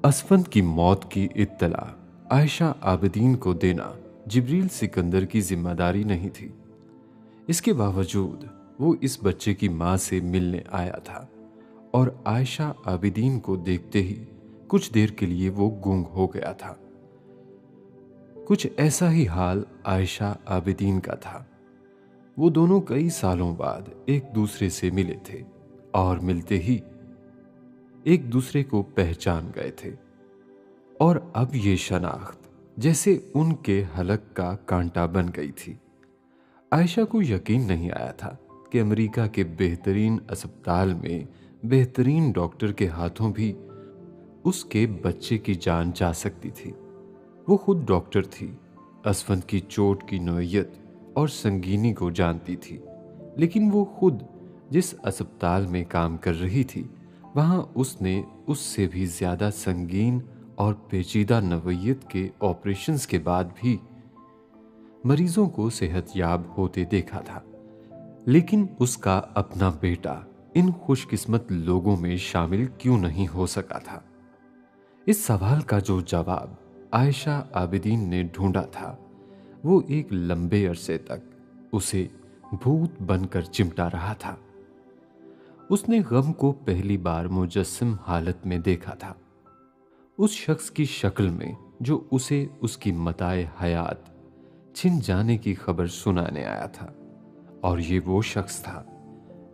असफंद की मौत की इत्तला आयशा आबिदीन को देना जिब्रील सिकंदर की जिम्मेदारी नहीं थी। इसके बावजूद वो इस बच्चे की मां से मिलने आया था और आयशा आबिदीन को देखते ही कुछ देर के लिए वो गूंग हो गया था। कुछ ऐसा ही हाल आयशा आबिदीन का था। वो दोनों कई सालों बाद एक दूसरे से मिले थे और मिलते ही एक दूसरे को पहचान गए थे और अब ये शनाख्त जैसे उनके हलक का कांटा बन गई थी। आयशा को यकीन नहीं आया था कि अमेरिका के बेहतरीन अस्पताल में बेहतरीन डॉक्टर के हाथों भी उसके बच्चे की जान जा सकती थी। वो खुद डॉक्टर थी, असफंद की चोट की नोयत और संगीनी को जानती थी, लेकिन वो खुद जिस अस्पताल में काम कर रही थी वहां उसने उससे भी ज्यादा संगीन और पेचीदा नवैयत के ऑपरेशंस के बाद भी मरीजों को सेहतयाब होते देखा था। लेकिन उसका अपना बेटा इन खुशकिस्मत लोगों में शामिल क्यों नहीं हो सका था? इस सवाल का जो जवाब आयशा आबिदीन ने ढूंढा था वो एक लंबे अरसे तक उसे भूत बनकर चिमटा रहा था। उसने गम को पहली बार मुजस्सिम हालत में देखा था, उस शख्स की शक्ल में जो उसे उसकी मताए हयात छिन जाने की खबर सुनाने आया था। और ये वो शख्स था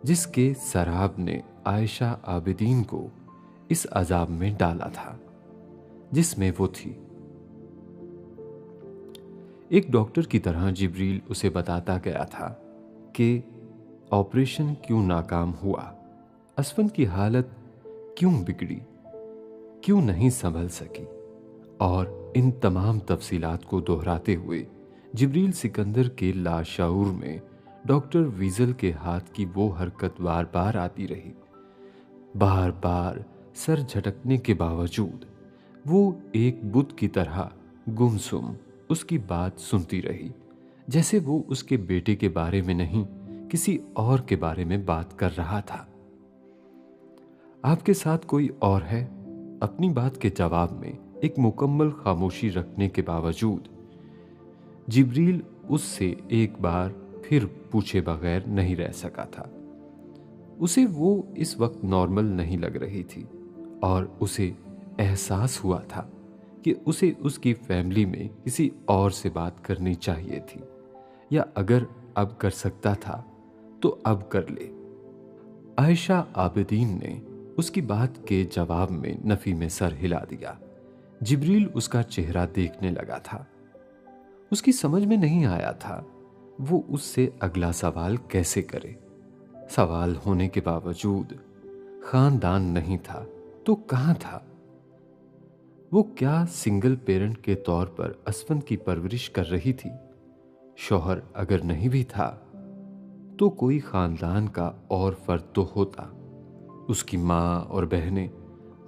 जिसके सराब ने आयशा आबिदीन को इस अजाब में डाला था जिसमें वो थी। एक डॉक्टर की तरह जिब्रील उसे बताता गया था कि ऑपरेशन क्यों नाकाम हुआ, असफंद की हालत क्यों बिगड़ी, क्यों नहीं संभल सकी। और इन तमाम तफसीलात को दोहराते हुए जिब्रील सिकंदर के लाशऊर में डॉक्टर वीजल के हाथ की वो हरकत बार बार आती रही। बार बार सर झटकने के बावजूद वो एक बुत की तरह गुमसुम उसकी बात सुनती रही, जैसे वो उसके बेटे के बारे में नहीं किसी और के बारे में बात कर रहा था। आपके साथ कोई और है? अपनी बात के जवाब में एक मुकम्मल खामोशी रखने के बावजूद जिब्रील उससे एक बार फिर पूछे बगैर नहीं रह सका था। उसे वो इस वक्त नॉर्मल नहीं लग रही थी और उसे एहसास हुआ था कि उसे उसकी फैमिली में किसी और से बात करनी चाहिए थी, या अगर अब कर सकता था तो अब कर ले। आयशा आबिदीन ने उसकी बात के जवाब में नफी में सर हिला दिया। जिब्रील उसका चेहरा देखने लगा था। उसकी समझ में नहीं आया था वो उससे अगला सवाल कैसे करे। सवाल होने के बावजूद खानदान नहीं था तो कहां था? वो क्या सिंगल पेरेंट के तौर पर असफंद की परवरिश कर रही थी? शौहर अगर नहीं भी था तो कोई खानदान का और फर्द तो होता। उसकी मां और बहनें,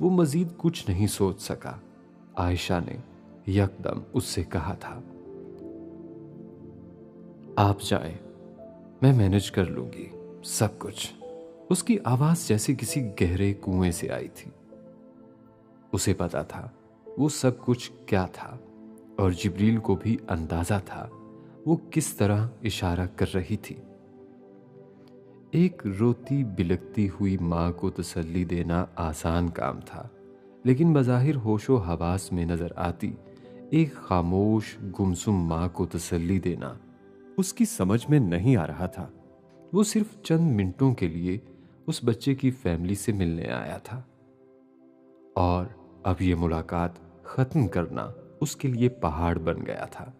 वो मजीद कुछ नहीं सोच सका। आयशा ने यकदम उससे कहा था, आप जाएं, मैं मैनेज कर लूंगी सब कुछ। उसकी आवाज जैसे किसी गहरे कुएं से आई थी। उसे पता था वो सब कुछ क्या था और जिब्रील को भी अंदाजा था वो किस तरह इशारा कर रही थी। एक रोती बिलखती हुई मां को तसल्ली देना आसान काम था, लेकिन बज़ाहिर होशो हवास में नजर आती एक खामोश गुमसुम मां को तसल्ली देना उसकी समझ में नहीं आ रहा था। वो सिर्फ चंद मिनटों के लिए उस बच्चे की फैमिली से मिलने आया था और अब ये मुलाकात खत्म करना उसके लिए पहाड़ बन गया था।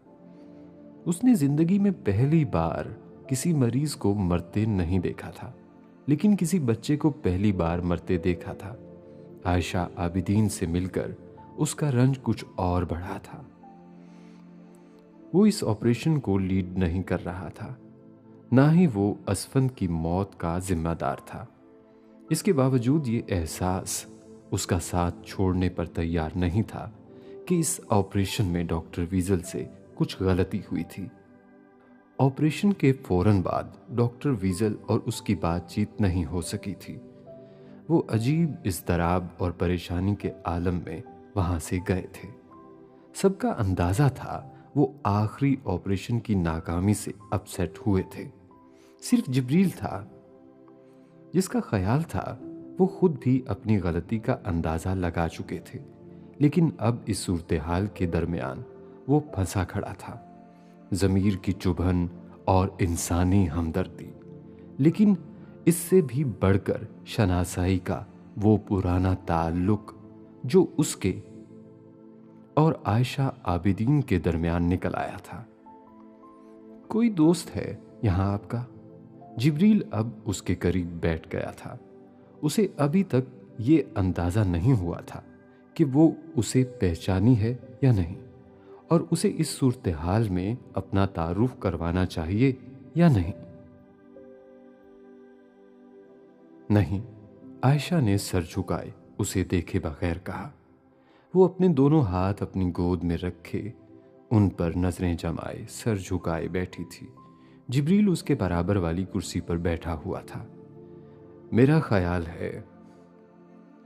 उसने जिंदगी में पहली बार किसी मरीज को मरते नहीं देखा था, लेकिन किसी बच्चे को पहली बार मरते देखा था। आयशा आबिदीन से मिलकर उसका रंज कुछ और बढ़ा था। वो इस ऑपरेशन को लीड नहीं कर रहा था, ना ही वो असफंद की मौत का जिम्मेदार था। इसके बावजूद ये एहसास उसका साथ छोड़ने पर तैयार नहीं था कि इस ऑपरेशन में डॉक्टर वीजल से कुछ गलती हुई थी। ऑपरेशन के फौरन बाद डॉक्टर वीजल और उसकी बातचीत नहीं हो सकी थी। वो अजीब इज़्तिराब और परेशानी के आलम में वहां से गए थे। सबका अंदाजा था वो आखिरी ऑपरेशन की नाकामी से अपसेट हुए थे। सिर्फ जिब्रील था जिसका ख्याल था वो खुद भी अपनी गलती का अंदाजा लगा चुके थे, लेकिन अब इस सूरत हाल के दरमियान वो फंसा खड़ा था। ज़मीर की चुभन और इंसानी हमदर्दी, लेकिन इससे भी बढ़कर शनासाई का वो पुराना ताल्लुक जो उसके और आयशा आबिदीन के दरमियान निकल आया था। कोई दोस्त है यहाँ आपका? जिब्रील अब उसके करीब बैठ गया था। उसे अभी तक ये अंदाज़ा नहीं हुआ था कि वो उसे पहचानी है या नहीं, और उसे इस सूरत हाल में अपना तारुफ करवाना चाहिए या नहीं। नहीं, आयशा ने सर झुकाए उसे देखे बगैर कहा। वो अपने दोनों हाथ अपनी गोद में रखे उन पर नजरें जमाए सर झुकाए बैठी थी। जिब्रील उसके बराबर वाली कुर्सी पर बैठा हुआ था। मेरा ख्याल है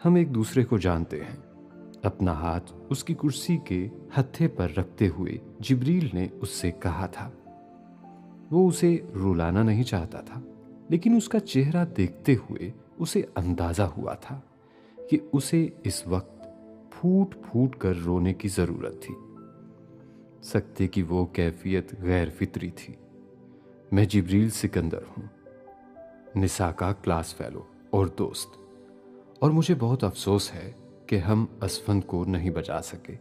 हम एक दूसरे को जानते हैं। अपना हाथ उसकी कुर्सी के हत्थे पर रखते हुए जिब्रील ने उससे कहा था। वो उसे रुलाना नहीं चाहता था, लेकिन उसका चेहरा देखते हुए उसे अंदाजा हुआ था कि उसे इस वक्त फूट फूट कर रोने की जरूरत थी। सकते की वो कैफियत गैर फितरी थी। मैं जिब्रील सिकंदर हूं, निसा का क्लास फेलो और दोस्त, और मुझे बहुत अफसोस है कि हम असफंद को नहीं बचा सके।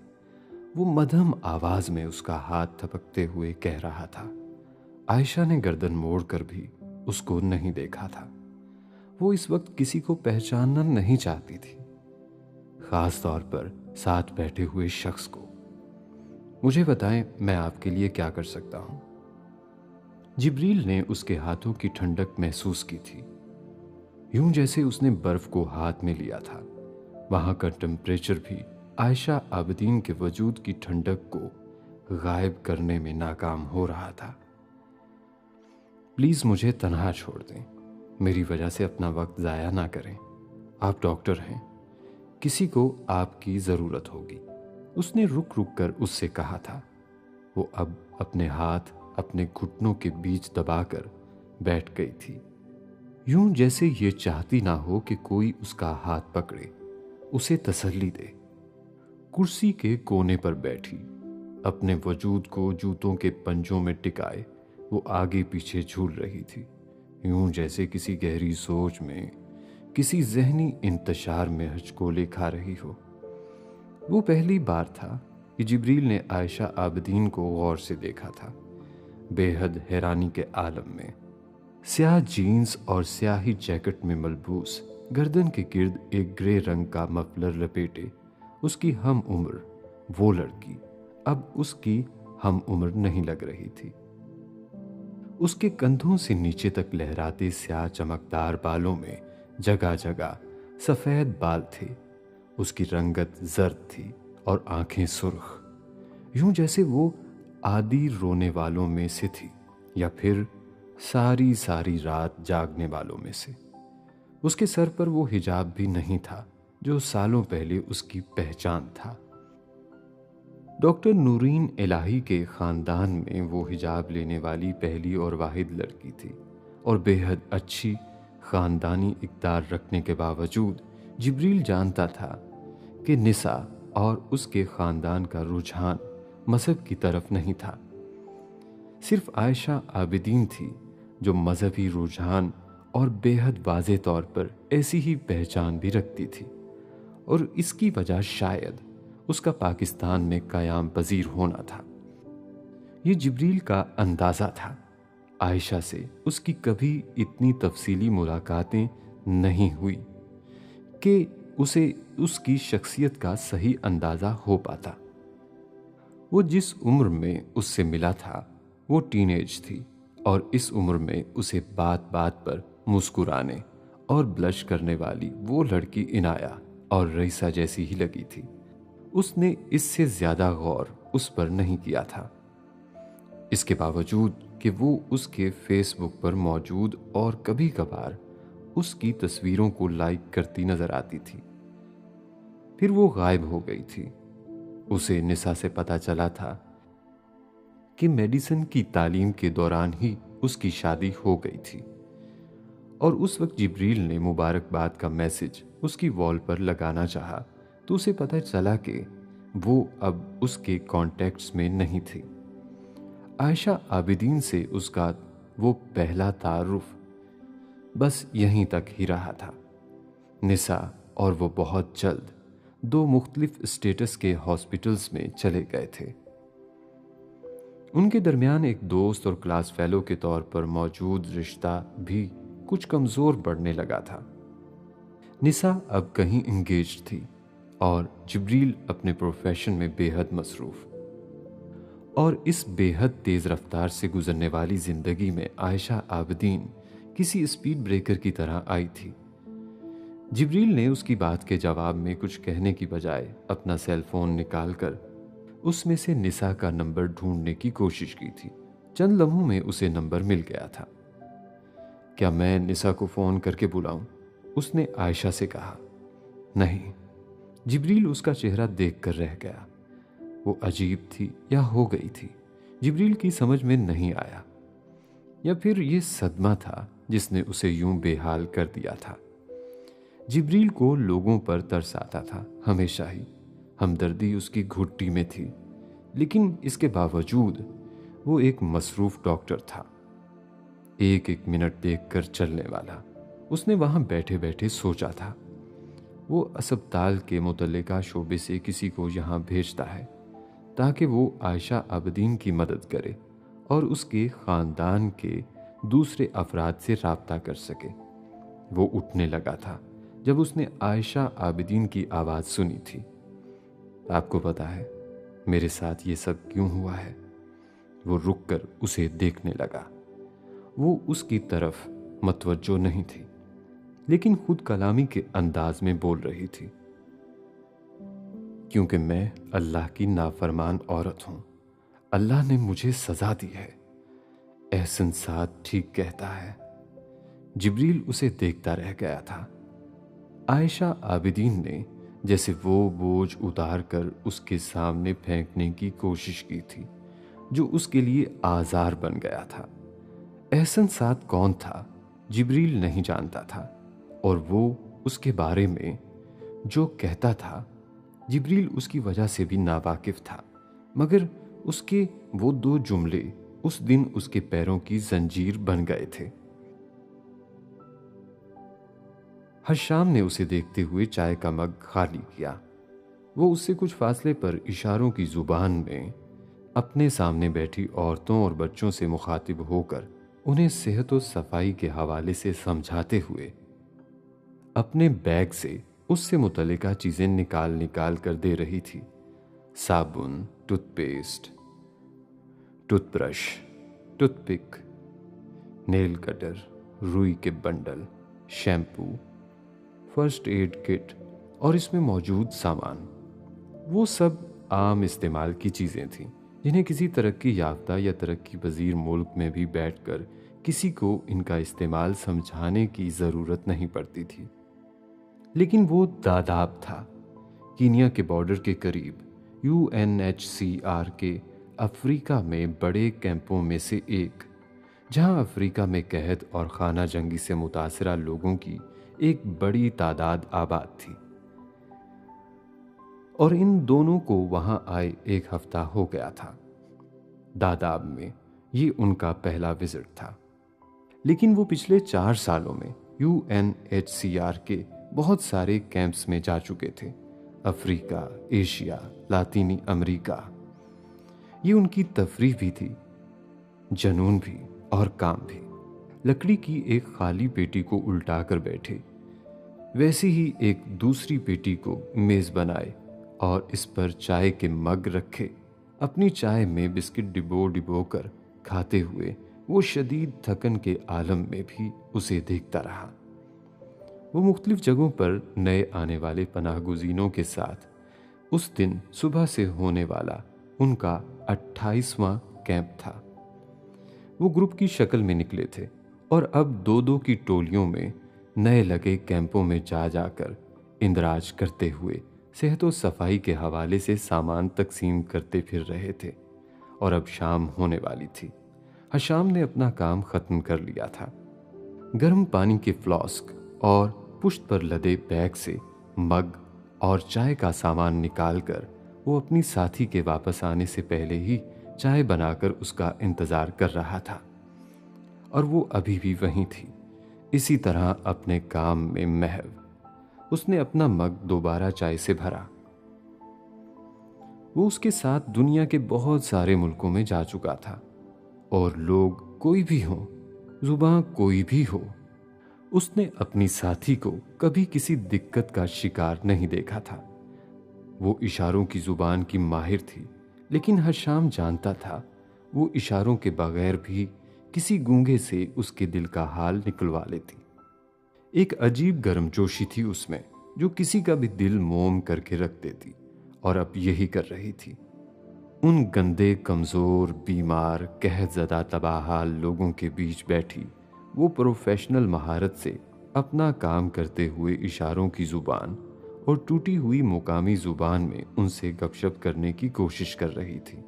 वो मध्यम आवाज में उसका हाथ थपकते हुए कह रहा था। आयशा ने गर्दन मोड़कर भी उसको नहीं देखा था। वो इस वक्त किसी को पहचानना नहीं चाहती थी, खास तौर पर साथ बैठे हुए शख्स को। मुझे बताएं, मैं आपके लिए क्या कर सकता हूं? जिब्रील ने उसके हाथों की ठंडक महसूस की थी, यूं जैसे उसने बर्फ को हाथ में लिया था। वहां का टेम्परेचर भी आयशा आबदीन के वजूद की ठंडक को गायब करने में नाकाम हो रहा था। प्लीज मुझे तन्हा छोड़ दें, मेरी वजह से अपना वक्त जाया ना करें। आप डॉक्टर हैं, किसी को आपकी जरूरत होगी। उसने रुक रुक कर उससे कहा था। वो अब अपने हाथ अपने घुटनों के बीच दबाकर बैठ गई थी, यूं जैसे ये चाहती ना हो कि कोई उसका हाथ पकड़े, उसे तसल्ली दे। कुर्सी के कोने पर बैठी, अपने वजूद को जूतों के पंजों में टिकाए वो आगे पीछे झूल रही थी, यूं जैसे किसी गहरी सोच में, किसी जहनी इंतशार में हचकोले खा रही हो। वो पहली बार था कि जिब्रील ने आयशा आबदीन को गौर से देखा था। बेहद हैरानी के आलम में स्याह जीन्स और स्याही जैकेट में मलबूस, गर्दन के गिर्द एक ग्रे रंग का मफलर लपेटे उसकी हम उम्र वो लड़की अब उसकी हम उम्र नहीं लग रही थी। उसके कंधों से नीचे तक लहराते स्याह चमकदार बालों में जगह जगह सफेद बाल थे। उसकी रंगत जर्द थी और आंखें सुर्ख, यूं जैसे वो आदि रोने वालों में से थी या फिर सारी सारी रात जागने वालों में से। उसके सर पर वो हिजाब भी नहीं था जो सालों पहले उसकी पहचान था। डॉक्टर नूरीन इलाही के खानदान में वो हिजाब लेने वाली पहली और वाहिद लड़की थी, और बेहद अच्छी खानदानी इक़्तिदार रखने के बावजूद जिब्रील जानता था कि निसा और उसके खानदान का रुझान मजहब की तरफ नहीं था। सिर्फ आयशा आबिदीन थी जो मजहबी रुझान और बेहद वाज़े तौर पर ऐसी ही पहचान भी रखती थी, और इसकी वजह शायद उसका पाकिस्तान में क़याम पजीर होना था। ये जिब्रील का अंदाज़ा था। आयशा से उसकी कभी इतनी तफसीली मुलाकातें नहीं हुई कि उसे उसकी शख्सियत का सही अंदाज़ा हो पाता। वो जिस उम्र में उससे मिला था वो टीनेज थी, और इस उम्र में उसे बात बात पर मुस्कुराने और ब्लश करने वाली वो लड़की इनाया और रईसा जैसी ही लगी थी। उसने इससे ज्यादा गौर उस पर नहीं किया था, इसके बावजूद कि वो उसके फेसबुक पर मौजूद और कभी कभार उसकी तस्वीरों को लाइक करती नजर आती थी। फिर वो गायब हो गई थी। उसे निसा से पता चला था कि मेडिसिन की तालीम के दौरान ही उसकी शादी हो गई थी, और उस वक्त जिब्रील ने मुबारकबाद का मैसेज उसकी वॉल पर लगाना चाहा तो उसे पता चला कि वो अब उसके कॉन्टैक्ट्स में नहीं थी। आयशा आबिदीन से उसका वो पहला तारुफ बस यहीं तक ही रहा था। निसा और वो बहुत जल्द दो मुख्तलिफ स्टेटस के हॉस्पिटल्स में चले गए थे। उनके दरमियान एक दोस्त और क्लास फेलो के तौर पर मौजूद रिश्ता भी कुछ कमजोर पड़ने लगा था। निसा अब कहीं इंगेज थी और जिब्रील अपने प्रोफेशन में बेहद मसरूफ। और इस बेहद तेज रफ्तार से गुजरने वाली जिंदगी में आयशा आबिदीन किसी स्पीड ब्रेकर की तरह आई थी। जिब्रील ने उसकी बात के जवाब में कुछ कहने की बजाय अपना सेल फोन निकालकर उसमें से निसा का नंबर ढूंढने की कोशिश की थी। चंद लम्हों में उसे नंबर मिल गया था। क्या मैं निसा को फोन करके बुलाऊं? उसने आयशा से कहा। नहीं। जिब्रील उसका चेहरा देखकर रह गया। वो अजीब थी या हो गई थी, जिब्रील की समझ में नहीं आया, या फिर ये सदमा था जिसने उसे यूं बेहाल कर दिया था। जिब्रील को लोगों पर तरस आता था हमेशा ही, हमदर्दी उसकी घुट्टी में थी, लेकिन इसके बावजूद वो एक मसरूफ डॉक्टर था, एक एक मिनट देखकर चलने वाला। उसने वहां बैठे बैठे सोचा था, वो अस्पताल के मुतल्लिका शोबे से किसी को यहाँ भेजता है ताकि वो आयशा आबिदीन की मदद करे और उसके ख़ानदान के दूसरे अफराद से राब्ता कर सके। वो उठने लगा था जब उसने आयशा आबिदीन की आवाज़ सुनी थी। आपको पता है मेरे साथ ये सब क्यों हुआ है? वो रुककर उसे देखने लगा। वो उसकी तरफ मतवज्जो नहीं थी, लेकिन खुद कलामी के अंदाज में बोल रही थी। क्योंकि मैं अल्लाह की नाफरमान औरत हूं। अल्लाह ने मुझे सजा दी है। एहसन साद ठीक कहता है। जिब्रील उसे देखता रह गया था। आयशा आबिदीन ने जैसे वो बोझ उतार कर उसके सामने फेंकने की कोशिश की थी जो उसके लिए आजार बन गया था। एहसन साद कौन था जिब्रील नहीं जानता था, और वो उसके बारे में जो कहता था जिब्रील उसकी वजह से भी नावाकिफ था, मगर उसके वो दो जुमले उस दिन उसके पैरों की जंजीर बन गए थे। हशाम ने उसे देखते हुए चाय का मग खाली किया। वो उससे कुछ फासले पर इशारों की जुबान में अपने सामने बैठी औरतों और बच्चों से मुखातिब होकर उन्हें सेहत और सफाई के हवाले से समझाते हुए अपने बैग से उससे मुतल्लिका चीजें निकाल निकाल कर दे रही थी। साबुन, toothpaste, toothbrush, toothpick, nail cutter, रुई के bundle, shampoo, first aid kit और इसमें मौजूद सामान, वो सब आम इस्तेमाल की चीज़ें थीं जिन्हें किसी तरक्की याफ्ता या तरक्की पजीर मुल्क में भी बैठकर किसी को इनका इस्तेमाल समझाने की ज़रूरत नहीं पड़ती थी। लेकिन वो दादाब था, कीनिया के बॉर्डर के करीब UNHCR के अफ्रीका में बड़े कैंपों में से एक, जहां अफ्रीका में कैद और खाना जंगी से मुतासरा लोगों की एक बड़ी तादाद आबाद थी। और इन दोनों को वहां आए एक हफ्ता हो गया था। दादाब में ये उनका पहला विजिट था, लेकिन वो पिछले 4 सालों में UNHCR के बहुत सारे कैंप्स में जा चुके थे। अफ्रीका, एशिया, लातीनी अमेरिका। ये उनकी तफरीह भी थी, जनून भी और काम भी। लकड़ी की एक खाली पेटी को उल्टा कर बैठे, वैसे ही एक दूसरी पेटी को मेज बनाए और इस पर चाय के मग रखे, अपनी चाय में बिस्किट डिबो डिबो कर खाते हुए वो शदीद थकन के आलम में भी उसे देखता रहा। वो मुख्तलिफ जगहों पर नए आने वाले पनाहगुज़ीनों के साथ उस दिन सुबह से होने वाला उनका 28वां कैंप था। वो ग्रुप की शक्ल में निकले थे और अब 2-2 की टोलियों में नए लगे कैंपों में जा जाकर इंदराज करते हुए सेहत और सफाई के हवाले से सामान तकसीम करते फिर रहे थे और अब शाम होने वाली थी। हशाम ने अपना काम खत्म कर लिया था। गर्म पानी के फ्लास्क और पुश्त पर लदे बैग से मग और चाय का सामान निकालकर वो अपनी साथी के वापस आने से पहले ही चाय बनाकर उसका इंतजार कर रहा था। और वो अभी भी वहीं थी, इसी तरह अपने काम में महव। उसने अपना मग दोबारा चाय से भरा। वो उसके साथ दुनिया के बहुत सारे मुल्कों में जा चुका था और लोग कोई भी हो, जुबान कोई भी हो, उसने अपनी साथी को कभी किसी दिक्कत का शिकार नहीं देखा था। वो इशारों की जुबान की माहिर थी, लेकिन हशाम जानता था वो इशारों के बगैर भी किसी गूंगे से उसके दिल का हाल निकलवा लेती। एक अजीब गर्मजोशी थी उसमें जो किसी का भी दिल मोम करके रख देती, और अब यही कर रही थी। उन गंदे, कमजोर, बीमार, कहतज़दा, तबाहाल लोगों के बीच बैठी वो प्रोफेशनल महारत से अपना काम करते हुए इशारों की जुबान और टूटी हुई मुकामी जुबान में उनसे गपशप करने की कोशिश कर रही थी।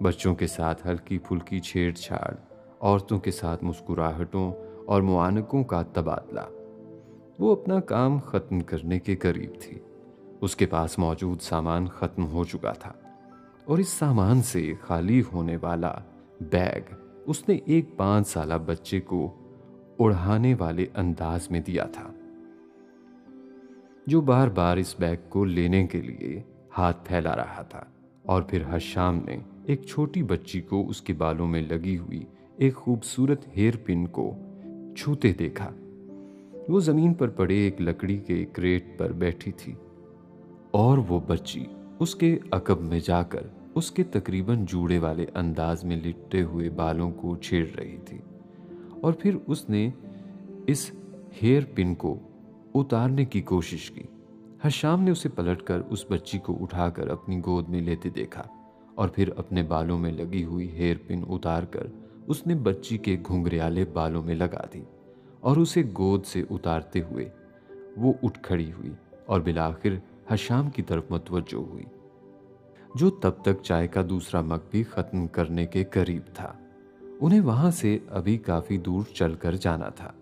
बच्चों के साथ हल्की फुल्की छेड़छाड़, औरतों के साथ मुस्कुराहटों और मुआनकों का तबादला। वो अपना काम खत्म करने के करीब थी। उसके पास मौजूद सामान खत्म हो चुका था और इस सामान से खाली होने वाला बैग उसने एक 5 साला बच्चे को उड़ाने वाले अंदाज में दिया था, जो बार बार इस बैग को लेने के लिए हाथ फैला रहा था। और फिर हशाम ने एक छोटी बच्ची को उसके बालों में लगी हुई एक खूबसूरत हेयर पिन को छूते देखा। वो जमीन पर पड़े एक लकड़ी के क्रेट पर बैठी थी और वो बच्ची उसके अकब में जाकर उसके तकरीबन जूड़े वाले अंदाज में लिपटे हुए बालों को छेड़ रही थी। और फिर उसने इस हेयर पिन को उतारने की कोशिश की। हशाम ने उसे पलटकर उस बच्ची को उठाकर अपनी गोद में लेते देखा और फिर अपने बालों में लगी हुई हेयर पिन उतारकर उसने बच्ची के घुंघराले बालों में लगा दी और उसे गोद से उतारते हुए वो उठ खड़ी हुई और बिलाखिर हशाम की तरफ मुतवज्जो हुई, जो तब तक चाय का दूसरा मग भी खत्म करने के करीब था। उन्हें वहां से अभी काफी दूर चलकर जाना था,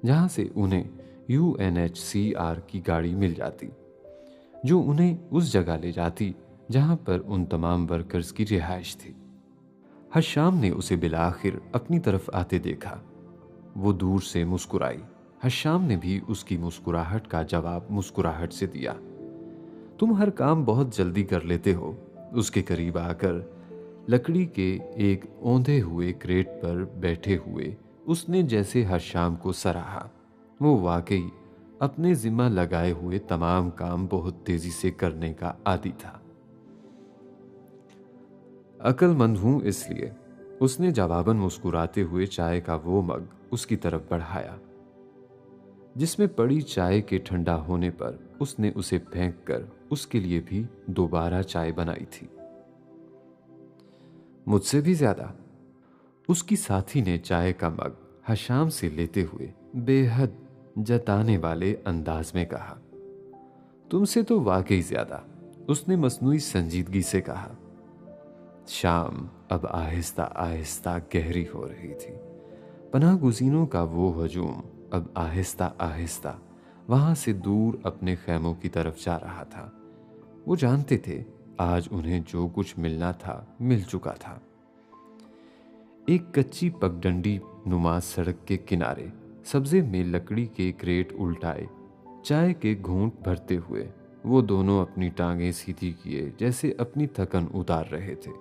जहां से उन्हें UNHCR की गाड़ी मिल जाती, जो उन्हें उस जगह ले जाती जहां पर उन तमाम वर्कर्स की रिहाइश थी। हशाम ने उसे बिलाखिर अपनी तरफ आते देखा। वो दूर से मुस्कुराई। हशाम ने भी उसकी मुस्कुराहट का जवाब मुस्कुराहट से दिया। तुम हर काम बहुत जल्दी कर लेते हो। उसके करीब आकर लकड़ी के एक औंधे हुए क्रेट पर बैठे हुए उसने जैसे हशाम को सराहा। वो वाकई अपने जिम्मा लगाए हुए तमाम काम बहुत तेजी से करने का आदी था। अक्लमंद हूं इसलिए उसने जवाबन मुस्कुराते हुए चाय का वो मग उसकी तरफ बढ़ाया, जिसमें पड़ी चाय के ठंडा होने पर उसने उसे फेंक कर उसके लिए भी दोबारा चाय बनाई थी। मुझसे भी ज्यादा, उसकी साथी ने चाय का मग हशाम से लेते हुए बेहद जताने वाले अंदाज में कहा। तुमसे तो वाकई ज्यादा, उसने मसनूई संजीदगी से कहा। शाम अब आहिस्ता आहिस्ता गहरी हो रही थी। पनाह गुज़ीनों का वो हजूम अब आहिस्ता आहिस्ता वहां से दूर अपने खैमों की तरफ जा रहा था। वो जानते थे आज उन्हें जो कुछ मिलना था मिल चुका था। एक कच्ची पगडंडी नुमा सड़क के किनारे सब्जे में लकड़ी के क्रेट उल्टाए चाय के घूंट भरते हुए वो दोनों अपनी टांगें सीधी किए जैसे अपनी थकन उतार रहे थे।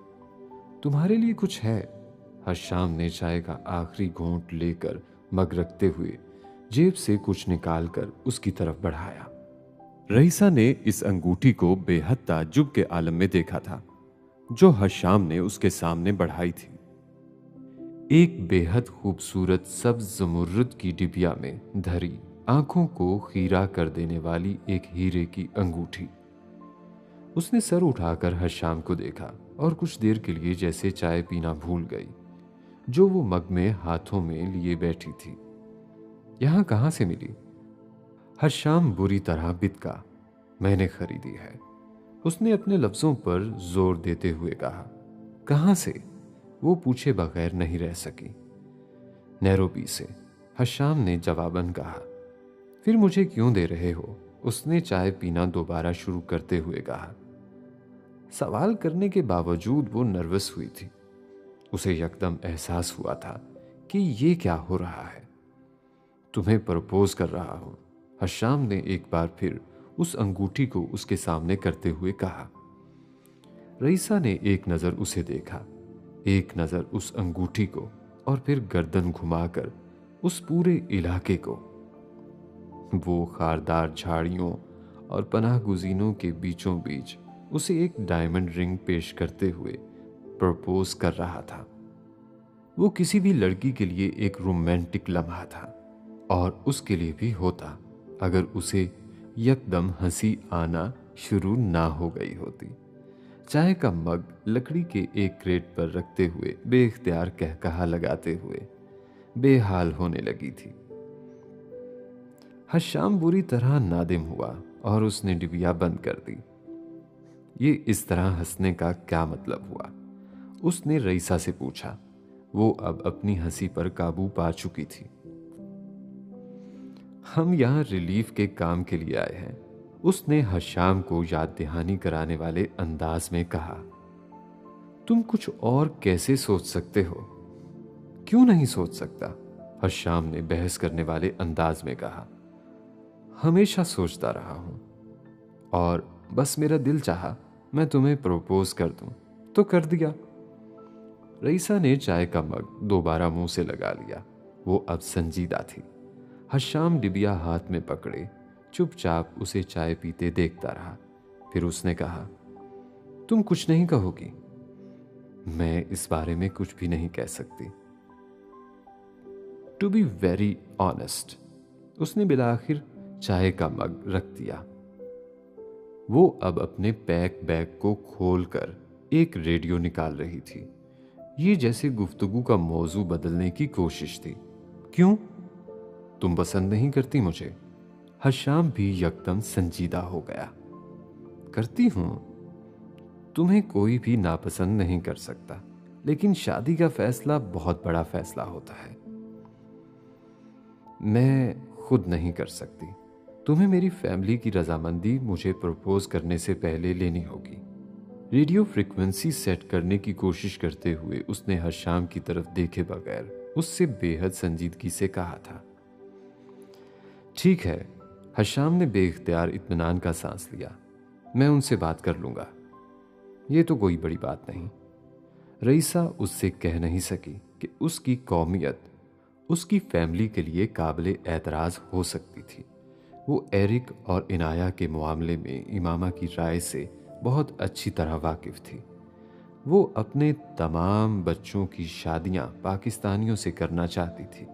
तुम्हारे लिए कुछ है? हशाम ने चाय का आखिरी घूंट लेकर मग रखते हुए जेब से कुछ निकालकर उसकी तरफ बढ़ाया। रईसा ने इस अंगूठी को बेहद ताज्जुब के आलम में देखा था, जो हशाम ने उसके सामने बढ़ाई थी। एक बेहद खूबसूरत सब्ज ज़मुर्रुद की डिबिया में धरी, आंखों को खीरा कर देने वाली एक हीरे की अंगूठी। उसने सर उठाकर हशाम को देखा और कुछ देर के लिए जैसे चाय पीना भूल गई, जो वो मग में हाथों में लिए बैठी थी। यहां कहां से मिली? हशाम बुरी तरह बितका। मैंने खरीदी है, उसने अपने लफ्जों पर जोर देते हुए कहा। कहाँ से? वो पूछे बगैर नहीं रह सकी। नैरोबी से, हशाम ने जवाबन कहा। फिर मुझे क्यों दे रहे हो? उसने चाय पीना दोबारा शुरू करते हुए कहा। सवाल करने के बावजूद वो नर्वस हुई थी। उसे यकदम एहसास हुआ था कि ये क्या हो रहा है। तुम्हें प्रपोज कर रहा हूं, हशाम ने एक बार फिर उस अंगूठी को उसके सामने करते हुए कहा। रईसा ने एक नजर उसे देखा, एक नजर उस अंगूठी को, और फिर गर्दन घुमाकर उस पूरे इलाके को। वो खारदार झाड़ियों और पनाहगुजीनों के बीचों बीच उसे एक डायमंड रिंग पेश करते हुए प्रपोज कर रहा था। वो किसी भी लड़की के लिए एक रोमांटिक लम्हा था, और उसके लिए भी होता अगर उसे यकदम हंसी आना शुरू ना हो गई होती। चाय का मग लकड़ी के एक क्रेट पर रखते हुए बेख्तियार कहकहा लगाते हुए बेहाल होने लगी थी। हशाम बुरी तरह नादिम हुआ और उसने डिबिया बंद कर दी। ये इस तरह हंसने का क्या मतलब हुआ? उसने रईसा से पूछा। वो अब अपनी हंसी पर काबू पा चुकी थी। हम यहां रिलीफ के काम के लिए आए हैं, उसने हशाम को याद दहानी कराने वाले अंदाज में कहा। तुम कुछ और कैसे सोच सकते हो? क्यों नहीं सोच सकता? हशाम ने बहस करने वाले अंदाज में कहा। हमेशा सोचता रहा हूं, और बस मेरा दिल चाहा मैं तुम्हें प्रपोज कर दूं तो कर दिया। रईसा ने चाय का मग दोबारा मुंह से लगा लिया। वो अब संजीदा थी। हशाम डिबिया हाथ में पकड़े चुपचाप उसे चाय पीते देखता रहा। फिर उसने कहा, तुम कुछ नहीं कहोगी? मैं इस बारे में कुछ भी नहीं कह सकती। टू बी वेरी ऑनेस्ट, उसने बिलाखिर चाय का मग रख दिया। वो अब अपने पैक बैग को खोलकर एक रेडियो निकाल रही थी। ये जैसे गुफ्तगू का मौजू बदलने की कोशिश थी। क्यों? तुम पसंद नहीं करती मुझे? हशाम भी यकदम संजीदा हो गया। करती हूं। तुम्हें कोई भी नापसंद नहीं कर सकता, लेकिन शादी का फैसला बहुत बड़ा फैसला होता है। मैं खुद नहीं कर सकती। तुम्हें मेरी फैमिली की रजामंदी मुझे प्रपोज करने से पहले लेनी होगी। रेडियो फ्रीक्वेंसी सेट करने की कोशिश करते हुए उसने हशाम की तरफ देखे बगैर उससे बेहद संजीदगी से कहा था। ठीक है। हशाम ने बेइख्तियार इत्मीनान का सांस लिया। मैं उनसे बात कर लूंगा, ये तो कोई बड़ी बात नहीं। रईसा उससे कह नहीं सकी कि उसकी कौमियत उसकी फैमिली के लिए काबिले एतराज हो सकती थी। वो एरिक और इनाया के मामले में इमामा की राय से बहुत अच्छी तरह वाकिफ थी। वो अपने तमाम बच्चों की शादियां पाकिस्तानियों से करना चाहती थी।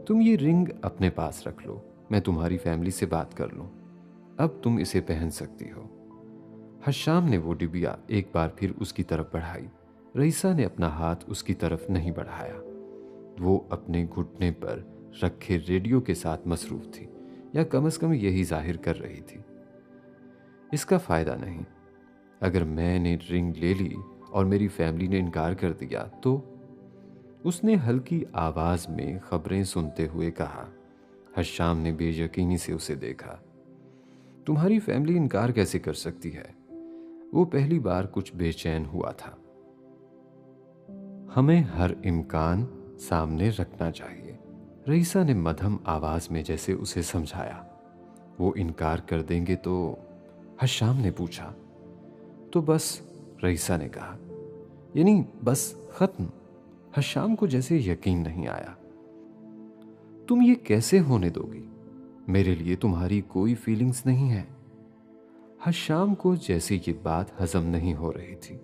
तुम ये रिंग अपने पास रख लो, मैं तुम्हारी फैमिली से बात कर लूं। अब तुम इसे पहन सकती हो। हशाम ने वो डिबिया एक बार फिर उसकी तरफ बढ़ाई। रईसा ने अपना हाथ उसकी तरफ नहीं बढ़ाया। वो अपने घुटने पर रखे रेडियो के साथ मसरूफ थी, या कम से कम यही जाहिर कर रही थी। इसका फायदा नहीं। अगर मैंने रिंग ले ली और मेरी फैमिली ने इनकार कर दिया तो? उसने हल्की आवाज में खबरें सुनते हुए कहा। हशाम ने बेयकीनी से उसे देखा। तुम्हारी फैमिली इनकार कैसे कर सकती है? वो पहली बार कुछ बेचैन हुआ था। हमें हर इम्कान सामने रखना चाहिए, रईसा ने मध्यम आवाज में जैसे उसे समझाया। वो इनकार कर देंगे तो? हशाम ने पूछा। तो बस, रईसा ने कहा। यानी बस खत्म? हशाम को जैसे यकीन नहीं आया। तुम ये कैसे होने दोगी? मेरे लिए तुम्हारी कोई फीलिंग्स नहीं है। हशाम को जैसे ये बात हजम नहीं हो रही थी।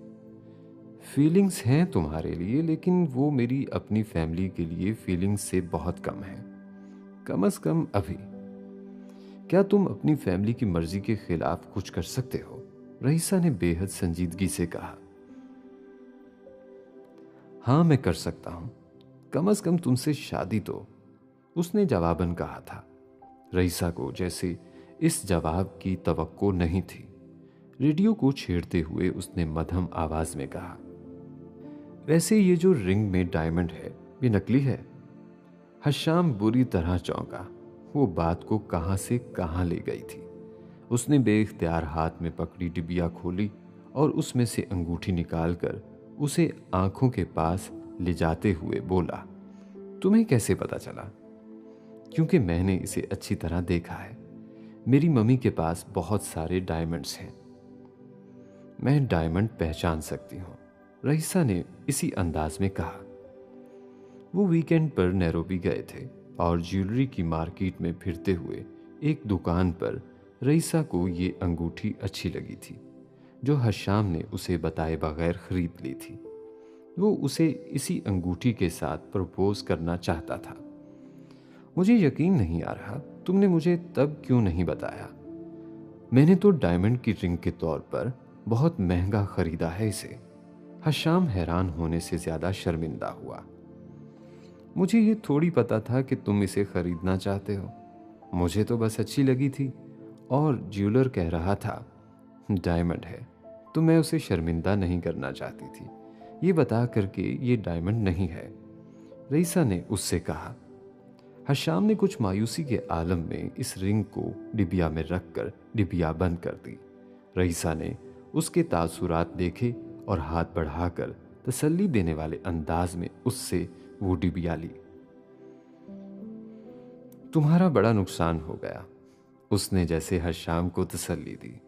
फीलिंग्स हैं तुम्हारे लिए, लेकिन वो मेरी अपनी फैमिली के लिए फीलिंग्स से बहुत कम है, कम से कम अभी। क्या तुम अपनी फैमिली की मर्जी के खिलाफ कुछ कर सकते हो? रईसा ने बेहद संजीदगी से कहा। हां, मैं कर सकता हूं, कम से कम तुमसे शादी तो, उसने जवाबन कहा था। रईसा को जैसे इस जवाब की तवक्को नहीं थी। रेडियो को छेड़ते हुए उसने मध्यम आवाज में कहा, वैसे ये जो रिंग में डायमंड है ये नकली है? हशाम बुरी तरह चौंका। वो बात को कहां से कहां ले गई थी। उसने बेइख्तियार हाथ में पकड़ी डिबिया खोली और उसमें से अंगूठी निकालकर उसे आंखों के पास ले जाते हुए बोला, तुम्हें कैसे पता चला? क्योंकि मैंने इसे अच्छी तरह देखा है। मेरी मम्मी के पास बहुत सारे डायमंड्स हैं। मैं डायमंड पहचान सकती हूँ, रईसा ने इसी अंदाज में कहा। वो वीकेंड पर नैरोबी गए थे और ज्वेलरी की मार्केट में फिरते हुए एक दुकान पर रईसा को ये अंगूठी अच्छी लगी थी जो हशाम ने उसे बताए बगैर खरीद ली थी। वो उसे इसी अंगूठी के साथ प्रपोज करना चाहता था। मुझे यकीन नहीं आ रहा तुमने मुझे तब क्यों नहीं बताया। मैंने तो डायमंड की रिंग के तौर पर बहुत महंगा खरीदा है इसे। हशाम हैरान होने से ज्यादा शर्मिंदा हुआ। मुझे ये थोड़ी पता था कि तुम इसे खरीदना चाहते हो। मुझे तो बस अच्छी लगी थी और ज्वेलर कह रहा था डायमंड है, तो मैं उसे शर्मिंदा नहीं करना चाहती थी ये बता करके ये डायमंड नहीं है, रईसा ने उससे कहा। हशाम ने कुछ मायूसी के आलम में इस रिंग को डिबिया में रखकर डिबिया बंद कर दी। रईसा ने उसके तासुरात देखे और हाथ बढ़ाकर तसल्ली देने वाले अंदाज में उससे वो डिबिया ली। तुम्हारा बड़ा नुकसान हो गया, उसने जैसे हशाम को तसल्ली दी।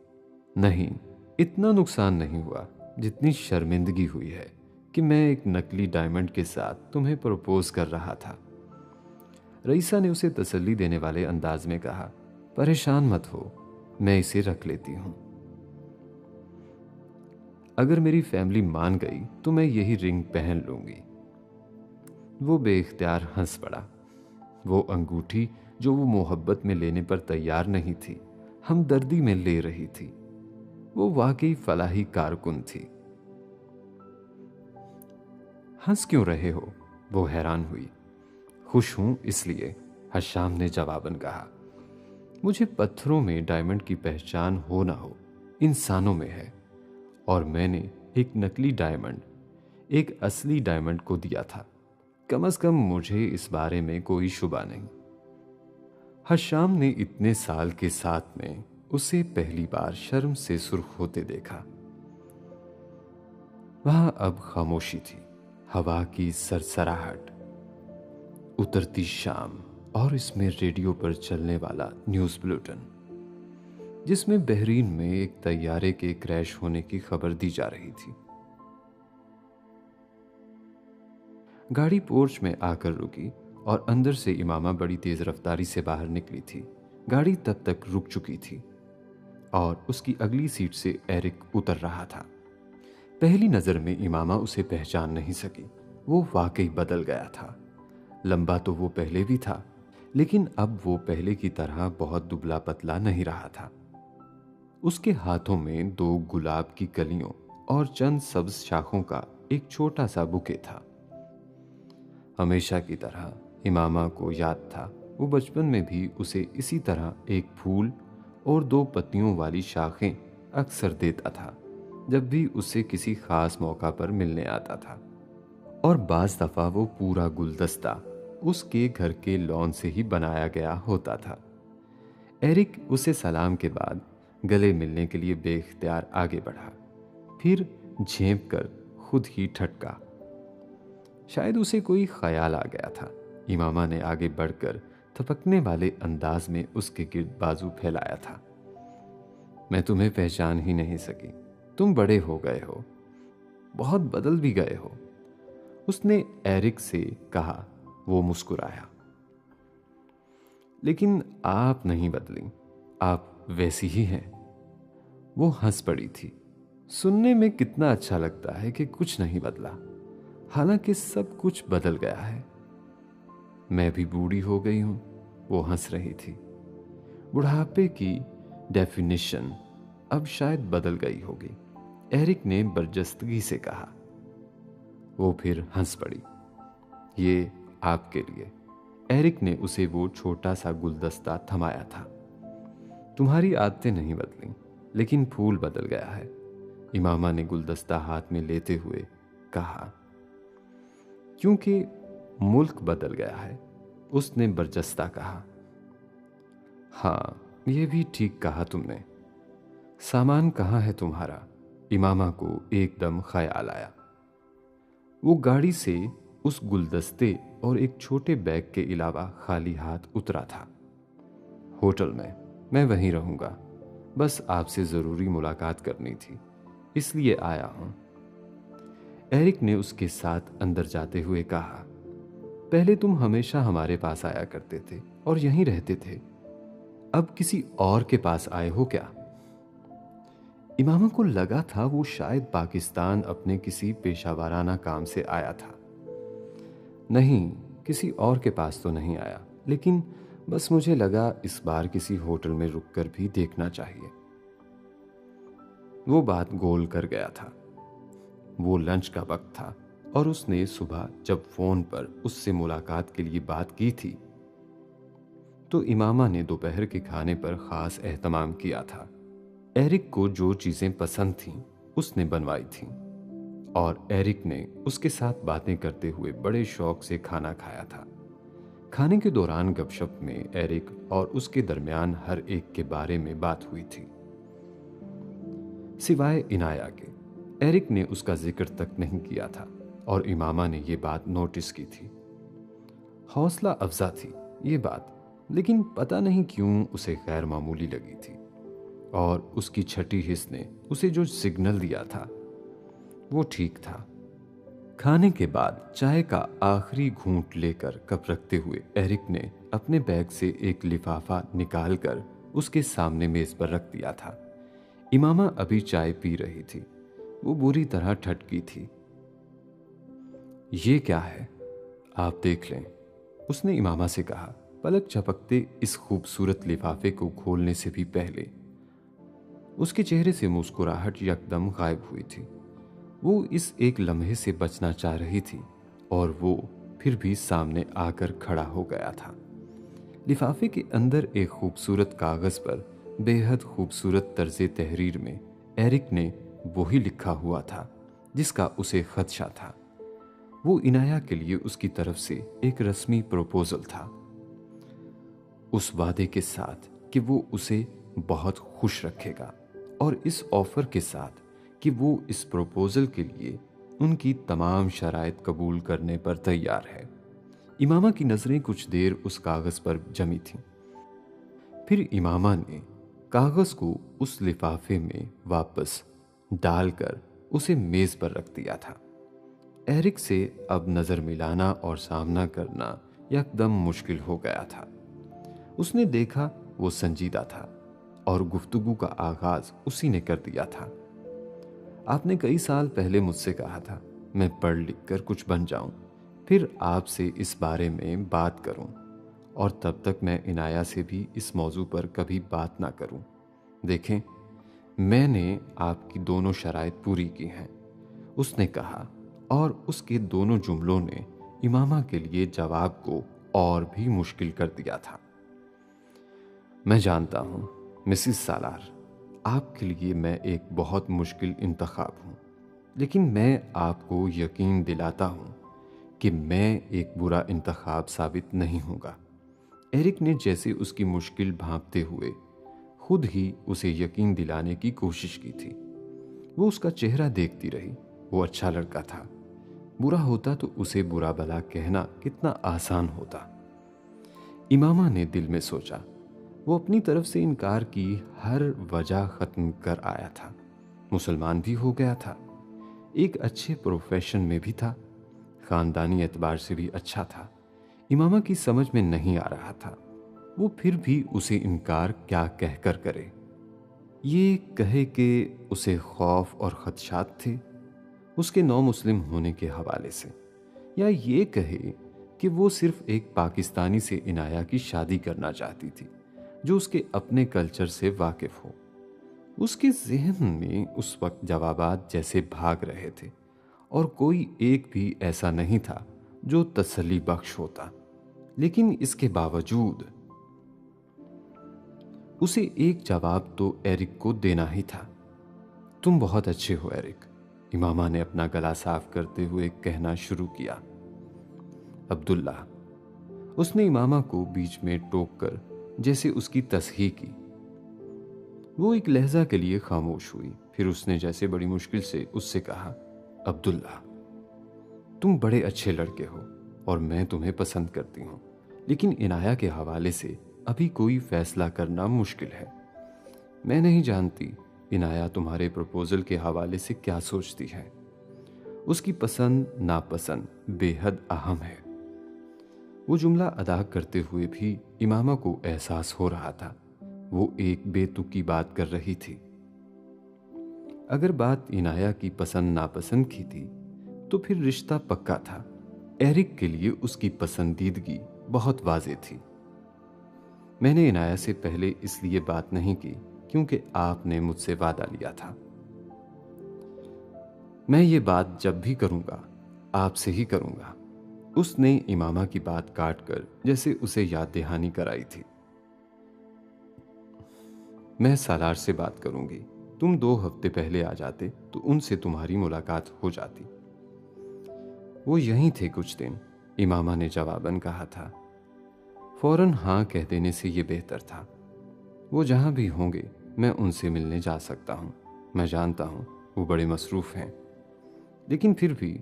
नहीं, इतना नुकसान नहीं हुआ जितनी शर्मिंदगी हुई है कि मैं एक नकली डायमंड के साथ तुम्हें प्रपोज कर रहा था। रईसा ने उसे तसल्ली देने वाले अंदाज में कहा, परेशान मत हो, मैं इसे रख लेती हूं। अगर मेरी फैमिली मान गई तो मैं यही रिंग पहन लूंगी। वो बेइख्तियार हंस पड़ा। वो अंगूठी जो वो मोहब्बत में लेने पर तैयार नहीं थी, हमदर्दी में ले रही थी। वो वाकई फलाही कारकुन थी। हंस क्यों रहे हो? वो हैरान हुई। खुश हूं इसलिए, हशाम ने जवाबन कहा। मुझे पत्थरों में डायमंड की पहचान हो ना हो, इंसानों में है। और मैंने एक नकली डायमंड एक असली डायमंड को दिया था। कम से कम मुझे इस बारे में कोई शुबा नहीं। हशाम ने इतने साल के साथ में उसे पहली बार शर्म से सुर्ख होते देखा। वहां अब खामोशी थी, हवा की सरसराहट, उतरती शाम और इसमें रेडियो पर चलने वाला न्यूज बुलेटिन जिसमें बहरीन में एक तैयारे के क्रैश होने की खबर दी जा रही थी। गाड़ी पोर्च में आकर रुकी और अंदर से इमामा बड़ी तेज रफ्तारी से बाहर निकली थी। गाड़ी तब तक रुक चुकी थी और उसकी अगली सीट से एरिक उतर रहा था। पहली नजर में इमामा उसे पहचान नहीं सकी। वो वाकई बदल गया था। लंबा तो वो पहले भी था, लेकिन अब वो पहले की तरह बहुत दुबला पतला नहीं रहा था। उसके हाथों में 2 गुलाब की कलियों और चंद सब्ज शाखों का एक छोटा सा बुके था। हमेशा की तरह इमामा को याद था वो बचपन में भी उसे इसी तरह एक फूल और 2 पत्तियों वाली शाखें अक्सर देता था जब भी उसे किसी खास मौका पर मिलने आता था। और बाज दफा वो पूरा गुलदस्ता उसके घर के लॉन से ही बनाया गया होता था। एरिक उसे सलाम के बाद गले मिलने के लिए बेख्तियार आगे बढ़ा, फिर झेप कर खुद ही ठटका। शायद उसे कोई ख्याल आ गया था। इमामा ने आगे बढ़कर थपकने वाले अंदाज में उसके गिर्द बाजू फैलाया था। मैं तुम्हें पहचान ही नहीं सकी। तुम बड़े हो गए हो, बहुत बदल भी गए हो, उसने एरिक से कहा। वो मुस्कुराया। लेकिन आप नहीं बदली, आप वैसी ही हैं। वो हंस पड़ी थी। सुनने में कितना अच्छा लगता है कि कुछ नहीं बदला, हालांकि सब कुछ बदल गया है। मैं भी बूढ़ी हो गई हूं, वो हंस रही थी। बुढ़ापे की डेफिनेशन अब शायद बदल गई होगी, एरिक ने बरजस्तगी से कहा। वो फिर हंस पड़ी। ये आपके लिए। एरिक ने उसे वो छोटा सा गुलदस्ता थमाया था। तुम्हारी आदतें नहीं बदली, लेकिन फूल बदल गया है, इमामा ने गुलदस्ता हाथ में लेते हुए कहा। क्योंकि मुल्क बदल गया है, उसने बरजस्ता कहा। हाँ, ये भी ठीक कहा तुमने। सामान कहाँ है तुम्हारा? इमामा को एकदम ख्याल आया। वो गाड़ी से उस गुलदस्ते और एक छोटे बैग के अलावा खाली हाथ उतरा था। होटल में, मैं वहीं रहूंगा, बस आपसे ज़रूरी मुलाकात करनी थी, इसलिए आया हूं। एरिक ने उसके साथ अंदर जाते हुए कहा। पहले तुम हमेशा हमारे पास आया करते थे और यहीं रहते थे, अब किसी और के पास आए हो क्या? इमामा को लगा था वो शायद पाकिस्तान अपने किसी पेशावराना काम से आया था। नहीं, किसी और के पास तो नहीं आया, लेकिन बस मुझे लगा इस बार किसी होटल में रुककर भी देखना चाहिए। वो बात गोल कर गया था। वो लंच का वक्त था और उसने सुबह जब फोन पर उससे मुलाकात के लिए बात की थी तो इमामा ने दोपहर के खाने पर खास एहतमाम किया था। एरिक को जो चीजें पसंद थीं उसने बनवाई थीं और एरिक ने उसके साथ बातें करते हुए बड़े शौक से खाना खाया था। खाने के दौरान गपशप में एरिक और उसके दरमियान हर एक के बारे में बात हुई थी, सिवाय इनाया के। एरिक ने उसका जिक्र तक नहीं किया था और इमामा ने यह बात नोटिस की थी। हौसला अफजा थी ये बात, लेकिन पता नहीं क्यों उसे गैर मामूली लगी थी और उसकी छठी हिस्स ने उसे जो सिग्नल दिया था वो ठीक था। खाने के बाद चाय का आखिरी घूंट लेकर कप रखते हुए एरिक ने अपने बैग से एक लिफाफा निकालकर उसके सामने मेज पर रख दिया था। इमामा अभी चाय पी रही थी। वो बुरी तरह ठटकी थी। ये क्या है? आप देख लें, उसने इमामा से कहा, पलक झपकते इस खूबसूरत लिफाफे को खोलने से भी पहले। उसके चेहरे से मुस्कुराहट यकदम गायब हुई थी। वो इस एक लम्हे से बचना चाह रही थी और वो फिर भी सामने आकर खड़ा हो गया था। लिफाफे के अंदर एक खूबसूरत कागज पर बेहद खूबसूरत तर्ज़े तहरीर में एरिक ने वही लिखा हुआ था जिसका उसे खदशा था। वो इनाया के लिए उसकी तरफ से एक रस्मी प्रपोजल था, उस वादे के साथ कि वो उसे बहुत खुश रखेगा और इस ऑफर के साथ कि वो इस प्रपोजल के लिए उनकी तमाम शराइत कबूल करने पर तैयार है। इमामा की नजरें कुछ देर उस कागज पर जमी थीं। फिर इमामा ने कागज को उस लिफाफे में वापस डालकर उसे मेज पर रख दिया था। एरिक से अब नजर मिलाना और सामना करना एकदम मुश्किल हो गया था। उसने देखा वो संजीदा था और गुफ्तगू का आगाज उसी ने कर दिया था। आपने कई साल पहले मुझसे कहा था मैं पढ़ लिख कर कुछ बन जाऊं, फिर आपसे इस बारे में बात करूं और तब तक मैं इनाया से भी इस मौजू पर कभी बात ना करूं। देखें, मैंने आपकी दोनों शराइत पूरी की हैं, उसने कहा और उसके दोनों जुमलों ने इमामा के लिए जवाब को और भी मुश्किल कर दिया था। मैं जानता हूं मिसिस सालार, आपके लिए मैं एक बहुत मुश्किल इंतखाब हूं, लेकिन मैं आपको यकीन दिलाता हूं कि मैं एक बुरा इंतखाब साबित नहीं होगा। एरिक ने जैसे उसकी मुश्किल भांपते हुए खुद ही उसे यकीन दिलाने की कोशिश की थी। वो उसका चेहरा देखती रही। वो अच्छा लड़का था। बुरा होता तो उसे बुरा भला कहना कितना आसान होता। इमामा ने दिल में सोचा। वो अपनी तरफ से इनकार की हर वजह खत्म कर आया था। मुसलमान भी हो गया था, एक अच्छे प्रोफेशन में भी था, खानदानी एतबार से भी अच्छा था। इमामा की समझ में नहीं आ रहा था वो फिर भी उसे इनकार क्या कहकर करे। ये कहे कि उसे खौफ और खदशात थे उसके नौ मुस्लिम होने के हवाले से, या ये कहे कि वो सिर्फ एक पाकिस्तानी से इनाया की शादी करना चाहती थी जो उसके अपने कल्चर से वाकिफ हो। उसके जहन में उस वक्त जवाबात जैसे भाग रहे थे और कोई एक भी ऐसा नहीं था जो तसल्ली बख्श होता। लेकिन इसके बावजूद उसे एक जवाब तो एरिक को देना ही था। तुम बहुत अच्छे हो एरिक, इमामा ने अपना गला साफ करते हुए कहना शुरू किया। अब्दुल्ला, उसने इमामा को बीच में टोक कर जैसे उसकी तस्हीह की। वो एक लहजा के लिए खामोश हुई, फिर उसने जैसे बड़ी मुश्किल से उससे कहा, अब्दुल्ला, तुम बड़े अच्छे लड़के हो और मैं तुम्हें पसंद करती हूँ, लेकिन इनाया के हवाले से अभी कोई फैसला करना मुश्किल है। मैं नहीं जानती इनाया तुम्हारे प्रपोजल के हवाले से क्या सोचती है। उसकी पसंद नापसंद बेहद अहम है। वो जुमला अदा करते हुए भी इमामा को एहसास हो रहा था वो एक बेतुकी बात कर रही थी। अगर बात इनाया की पसंद नापसंद की थी तो फिर रिश्ता पक्का था। एरिक के लिए उसकी पसंदीदगी बहुत वाज़ेह थी। मैंने इनाया से पहले इसलिए बात नहीं की क्योंकि आपने मुझसे वादा लिया था। मैं ये बात जब भी करूंगा आपसे ही करूंगा। उसने इमामा की बात काट कर जैसे उसे याद दहानी कराई थी। मैं सालार से बात करूंगी। तुम 2 हफ्ते पहले आ जाते तो उनसे तुम्हारी मुलाकात हो जाती। वो यहीं थे कुछ दिन, इमामा ने जवाबन कहा था। फौरन हाँ कह देने से ये बेहतर था। वो जहां भी होंगे मैं उनसे मिलने जा सकता हूं। मैं जानता हूं वो बड़े मसरूफ हैं, लेकिन फिर भी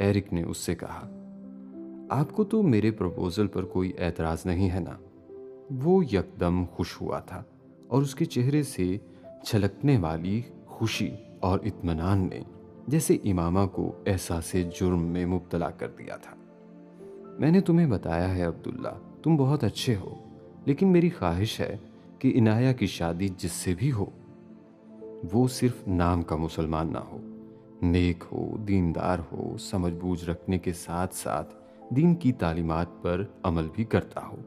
एरिक ने उससे कहा, आपको तो मेरे प्रपोजल पर कोई एतराज नहीं है ना। वो यकदम खुश हुआ था और उसके चेहरे से छलकने वाली खुशी और इत्मीनान ने जैसे इमामा को एहसासे जुर्म में मुब्तला कर दिया था। मैंने तुम्हें बताया है अब्दुल्ला, तुम बहुत अच्छे हो, लेकिन मेरी ख्वाहिश है कि इनाया की शादी जिससे भी हो वो सिर्फ नाम का मुसलमान ना हो, नेक हो, दीनदार हो, समझ बूझ रखने के साथ साथ दीन की तालीमात पर अमल भी करता हो।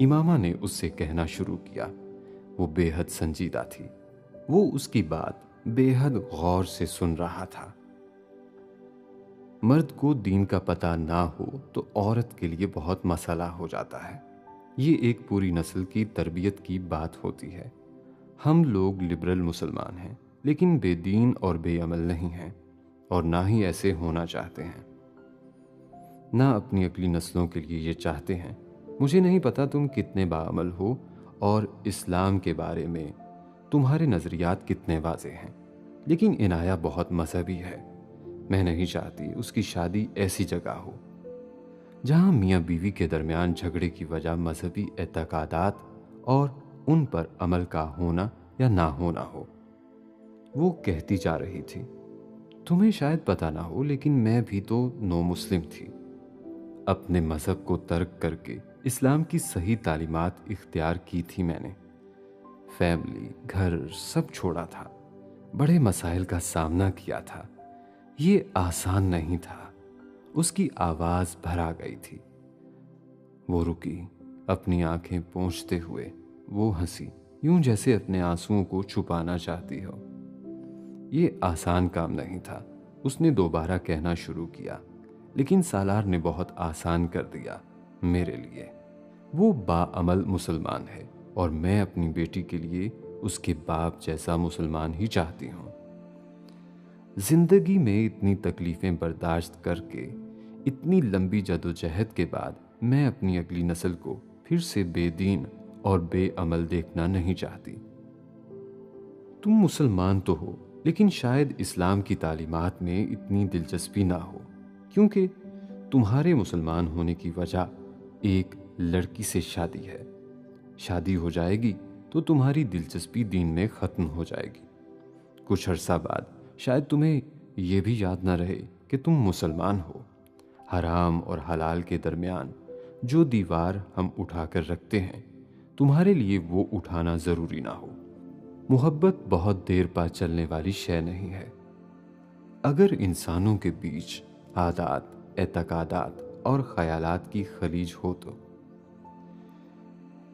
इमामा ने उससे कहना शुरू किया। वो बेहद संजीदा थी। वो उसकी बात बेहद गौर से सुन रहा था। मर्द को दीन का पता ना हो तो औरत के लिए बहुत मसला हो जाता है। ये एक पूरी नस्ल की तरबियत की बात होती है। हम लोग लिबरल मुसलमान हैं, लेकिन बेदीन और बेअमल नहीं हैं, और ना ही ऐसे होना चाहते हैं। ना अपनी अगली नस्लों के लिए ये चाहते हैं। मुझे नहीं पता तुम कितने बाअमल हो और इस्लाम के बारे में तुम्हारे नज़रियात कितने वाज़े हैं, लेकिन इनाया बहुत मजहबी है। मैं नहीं चाहती उसकी शादी ऐसी जगह हो जहां मियाँ बीवी के दरमियान झगड़े की वजह मजहबी एतकादात और उन पर अमल का होना या ना होना हो। वो कहती जा रही थी, तुम्हें शायद पता ना हो, लेकिन मैं भी तो नो मुस्लिम थी। अपने मजहब को तर्क करके इस्लाम की सही तालीमात इख्तियार की थी मैंने। फैमिली, घर सब छोड़ा था। बड़े मसाइल का सामना किया था। ये आसान नहीं था। उसकी आवाज भरा गई थी। वो रुकी, अपनी आंखें पोंछते हुए। वो हंसी, यूं जैसे अपने आंसुओं को छुपाना चाहती हो। ये आसान काम नहीं था। उसने दोबारा कहना शुरू किया, लेकिन सालार ने बहुत आसान कर दिया मेरे लिए। वो बाअमल मुसलमान है और मैं अपनी बेटी के लिए उसके बाप जैसा मुसलमान ही चाहती हूँ। जिंदगी में इतनी तकलीफें बर्दाश्त करके, इतनी लंबी जदोजहद के बाद मैं अपनी अगली नस्ल को फिर से बेदीन और बेअमल देखना नहीं चाहती। तुम मुसलमान तो हो, लेकिन शायद इस्लाम की तालीमात में इतनी दिलचस्पी ना हो, क्योंकि तुम्हारे मुसलमान होने की वजह एक लड़की से शादी है। शादी हो जाएगी तो तुम्हारी दिलचस्पी दीन में ख़त्म हो जाएगी। कुछ अरसा बाद शायद तुम्हें यह भी याद ना रहे कि तुम मुसलमान हो। हराम और हलाल के दरमियान जो दीवार हम उठाकर रखते हैं, तुम्हारे लिए वो उठाना ज़रूरी ना हो। मोहब्बत बहुत देर बाद चलने वाली शय नहीं है। अगर इंसानों के बीच आदात, एतकादात और ख्यालात की खलीज हो तो।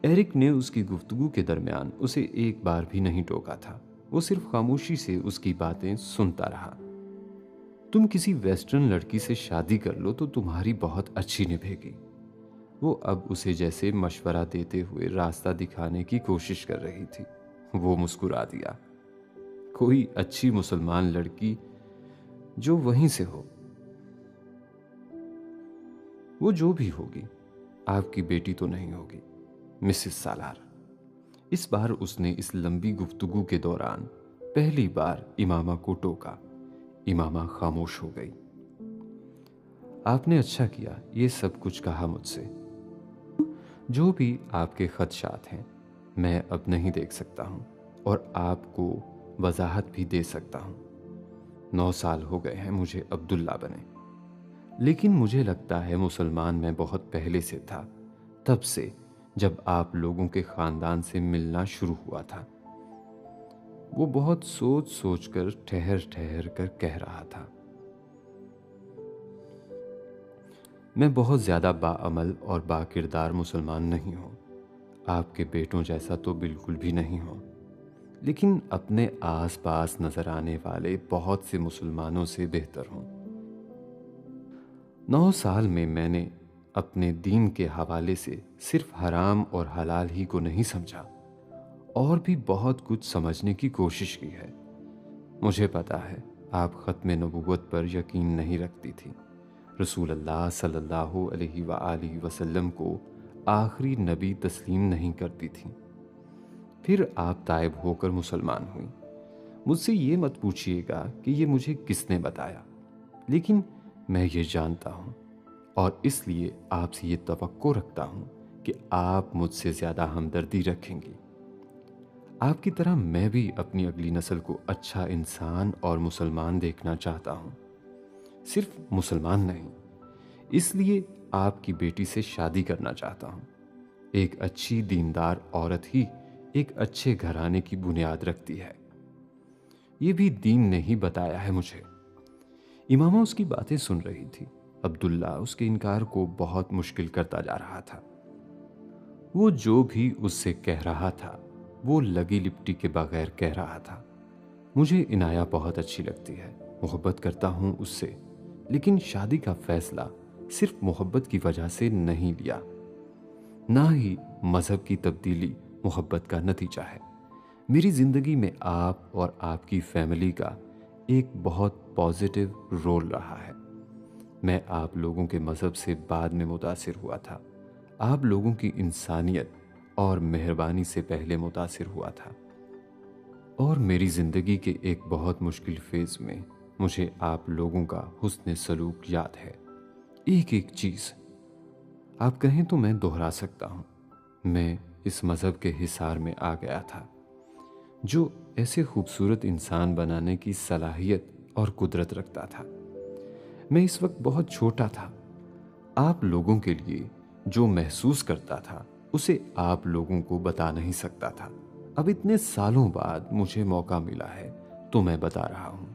एरिक ने उसकी गुफ्तगू के दरमियान उसे एक बार भी नहीं टोका था। वो सिर्फ खामोशी से उसकी बातें सुनता रहा। तुम किसी वेस्टर्न लड़की से शादी कर लो तो तुम्हारी बहुत अच्छी निभेगी। वो अब उसे जैसे मशवरा देते हुए रास्ता दिखाने की कोशिश कर रही थी। वो मुस्कुरा दिया। कोई अच्छी मुसलमान लड़की जो वहीं से हो, वो जो भी होगी, आपकी बेटी तो नहीं होगी, मिसेस सालार। इस बार उसने इस लंबी गुफ्तगू के दौरान पहली बार इमामा को टोका। इमामा खामोश हो गई। आपने अच्छा किया ये सब कुछ कहा मुझसे। जो भी आपके खदशात हैं मैं अब नहीं देख सकता हूं और आपको वजाहत भी दे सकता हूं। 9 साल हो गए हैं मुझे अब्दुल्ला बने, लेकिन मुझे लगता है मुसलमान मैं बहुत पहले से था, तब से जब आप लोगों के खानदान से मिलना शुरू हुआ था। वो बहुत सोच सोच कर ठहर ठहर कर कह रहा था। मैं बहुत ज़्यादा बाअमल और बाकिरदार मुसलमान नहीं हूँ, आपके बेटों जैसा तो बिल्कुल भी नहीं हूँ, लेकिन अपने आस पास नज़र आने वाले बहुत से मुसलमानों से बेहतर हूँ। 9 साल में मैंने अपने दीन के हवाले से सिर्फ हराम और हलाल ही को नहीं समझा, और भी बहुत कुछ समझने की कोशिश की है। मुझे पता है आप ख़त्म नबूवत पर यकीन नहीं रखती थी, रसूल अल्लाह सल्लल्लाहु अलैहि वआलिहि वसल्लम को आखिरी नबी तस्लीम नहीं करती थी। फिर आप ताइब होकर मुसलमान हुई। मुझसे ये मत पूछिएगा कि ये मुझे किसने बताया, लेकिन मैं ये जानता हूँ और इसलिए आपसे ये तवक्को रखता हूँ कि आप मुझसे ज़्यादा हमदर्दी रखेंगी। आपकी तरह मैं भी अपनी अगली नस्ल को अच्छा इंसान और मुसलमान देखना चाहता हूँ, सिर्फ मुसलमान नहीं। इसलिए आपकी बेटी से शादी करना चाहता हूँ। एक अच्छी दीनदार औरत ही एक अच्छे घराने की बुनियाद रखती है, ये भी दीन ने ही बताया है मुझे। इमामा उसकी बातें सुन रही थी। अब्दुल्ला उसके इनकार को बहुत मुश्किल करता जा रहा था। वो जो भी उससे कह रहा था वो लगी लिपटी के बगैर कह रहा था। मुझे इनाया बहुत अच्छी लगती है, मोहब्बत करता हूँ उससे, लेकिन शादी का फैसला सिर्फ मोहब्बत की वजह से नहीं लिया। ना ही मजहब की तब्दीली मोहब्बत का नतीजा है। मेरी ज़िंदगी में आप और आपकी फैमिली का एक बहुत पॉजिटिव रोल रहा है। मैं आप लोगों के मज़हब से बाद में मुतासिर हुआ था। आप लोगों की इंसानियत और मेहरबानी से पहले मुतासिर हुआ था। और मेरी ज़िंदगी के एक बहुत मुश्किल फेज़ में मुझे आप लोगों का हुस्न सलूक याद है। एक एक चीज़ आप कहें तो मैं दोहरा सकता हूँ। मैं इस मज़हब के हिसार में आ गया था जो ऐसे खूबसूरत इंसान बनाने की सलाहियत और कुदरत रखता था। मैं इस वक्त बहुत छोटा था। आप लोगों के लिए जो महसूस करता था उसे आप लोगों को बता नहीं सकता था। अब इतने सालों बाद मुझे मौका मिला है तो मैं बता रहा हूं।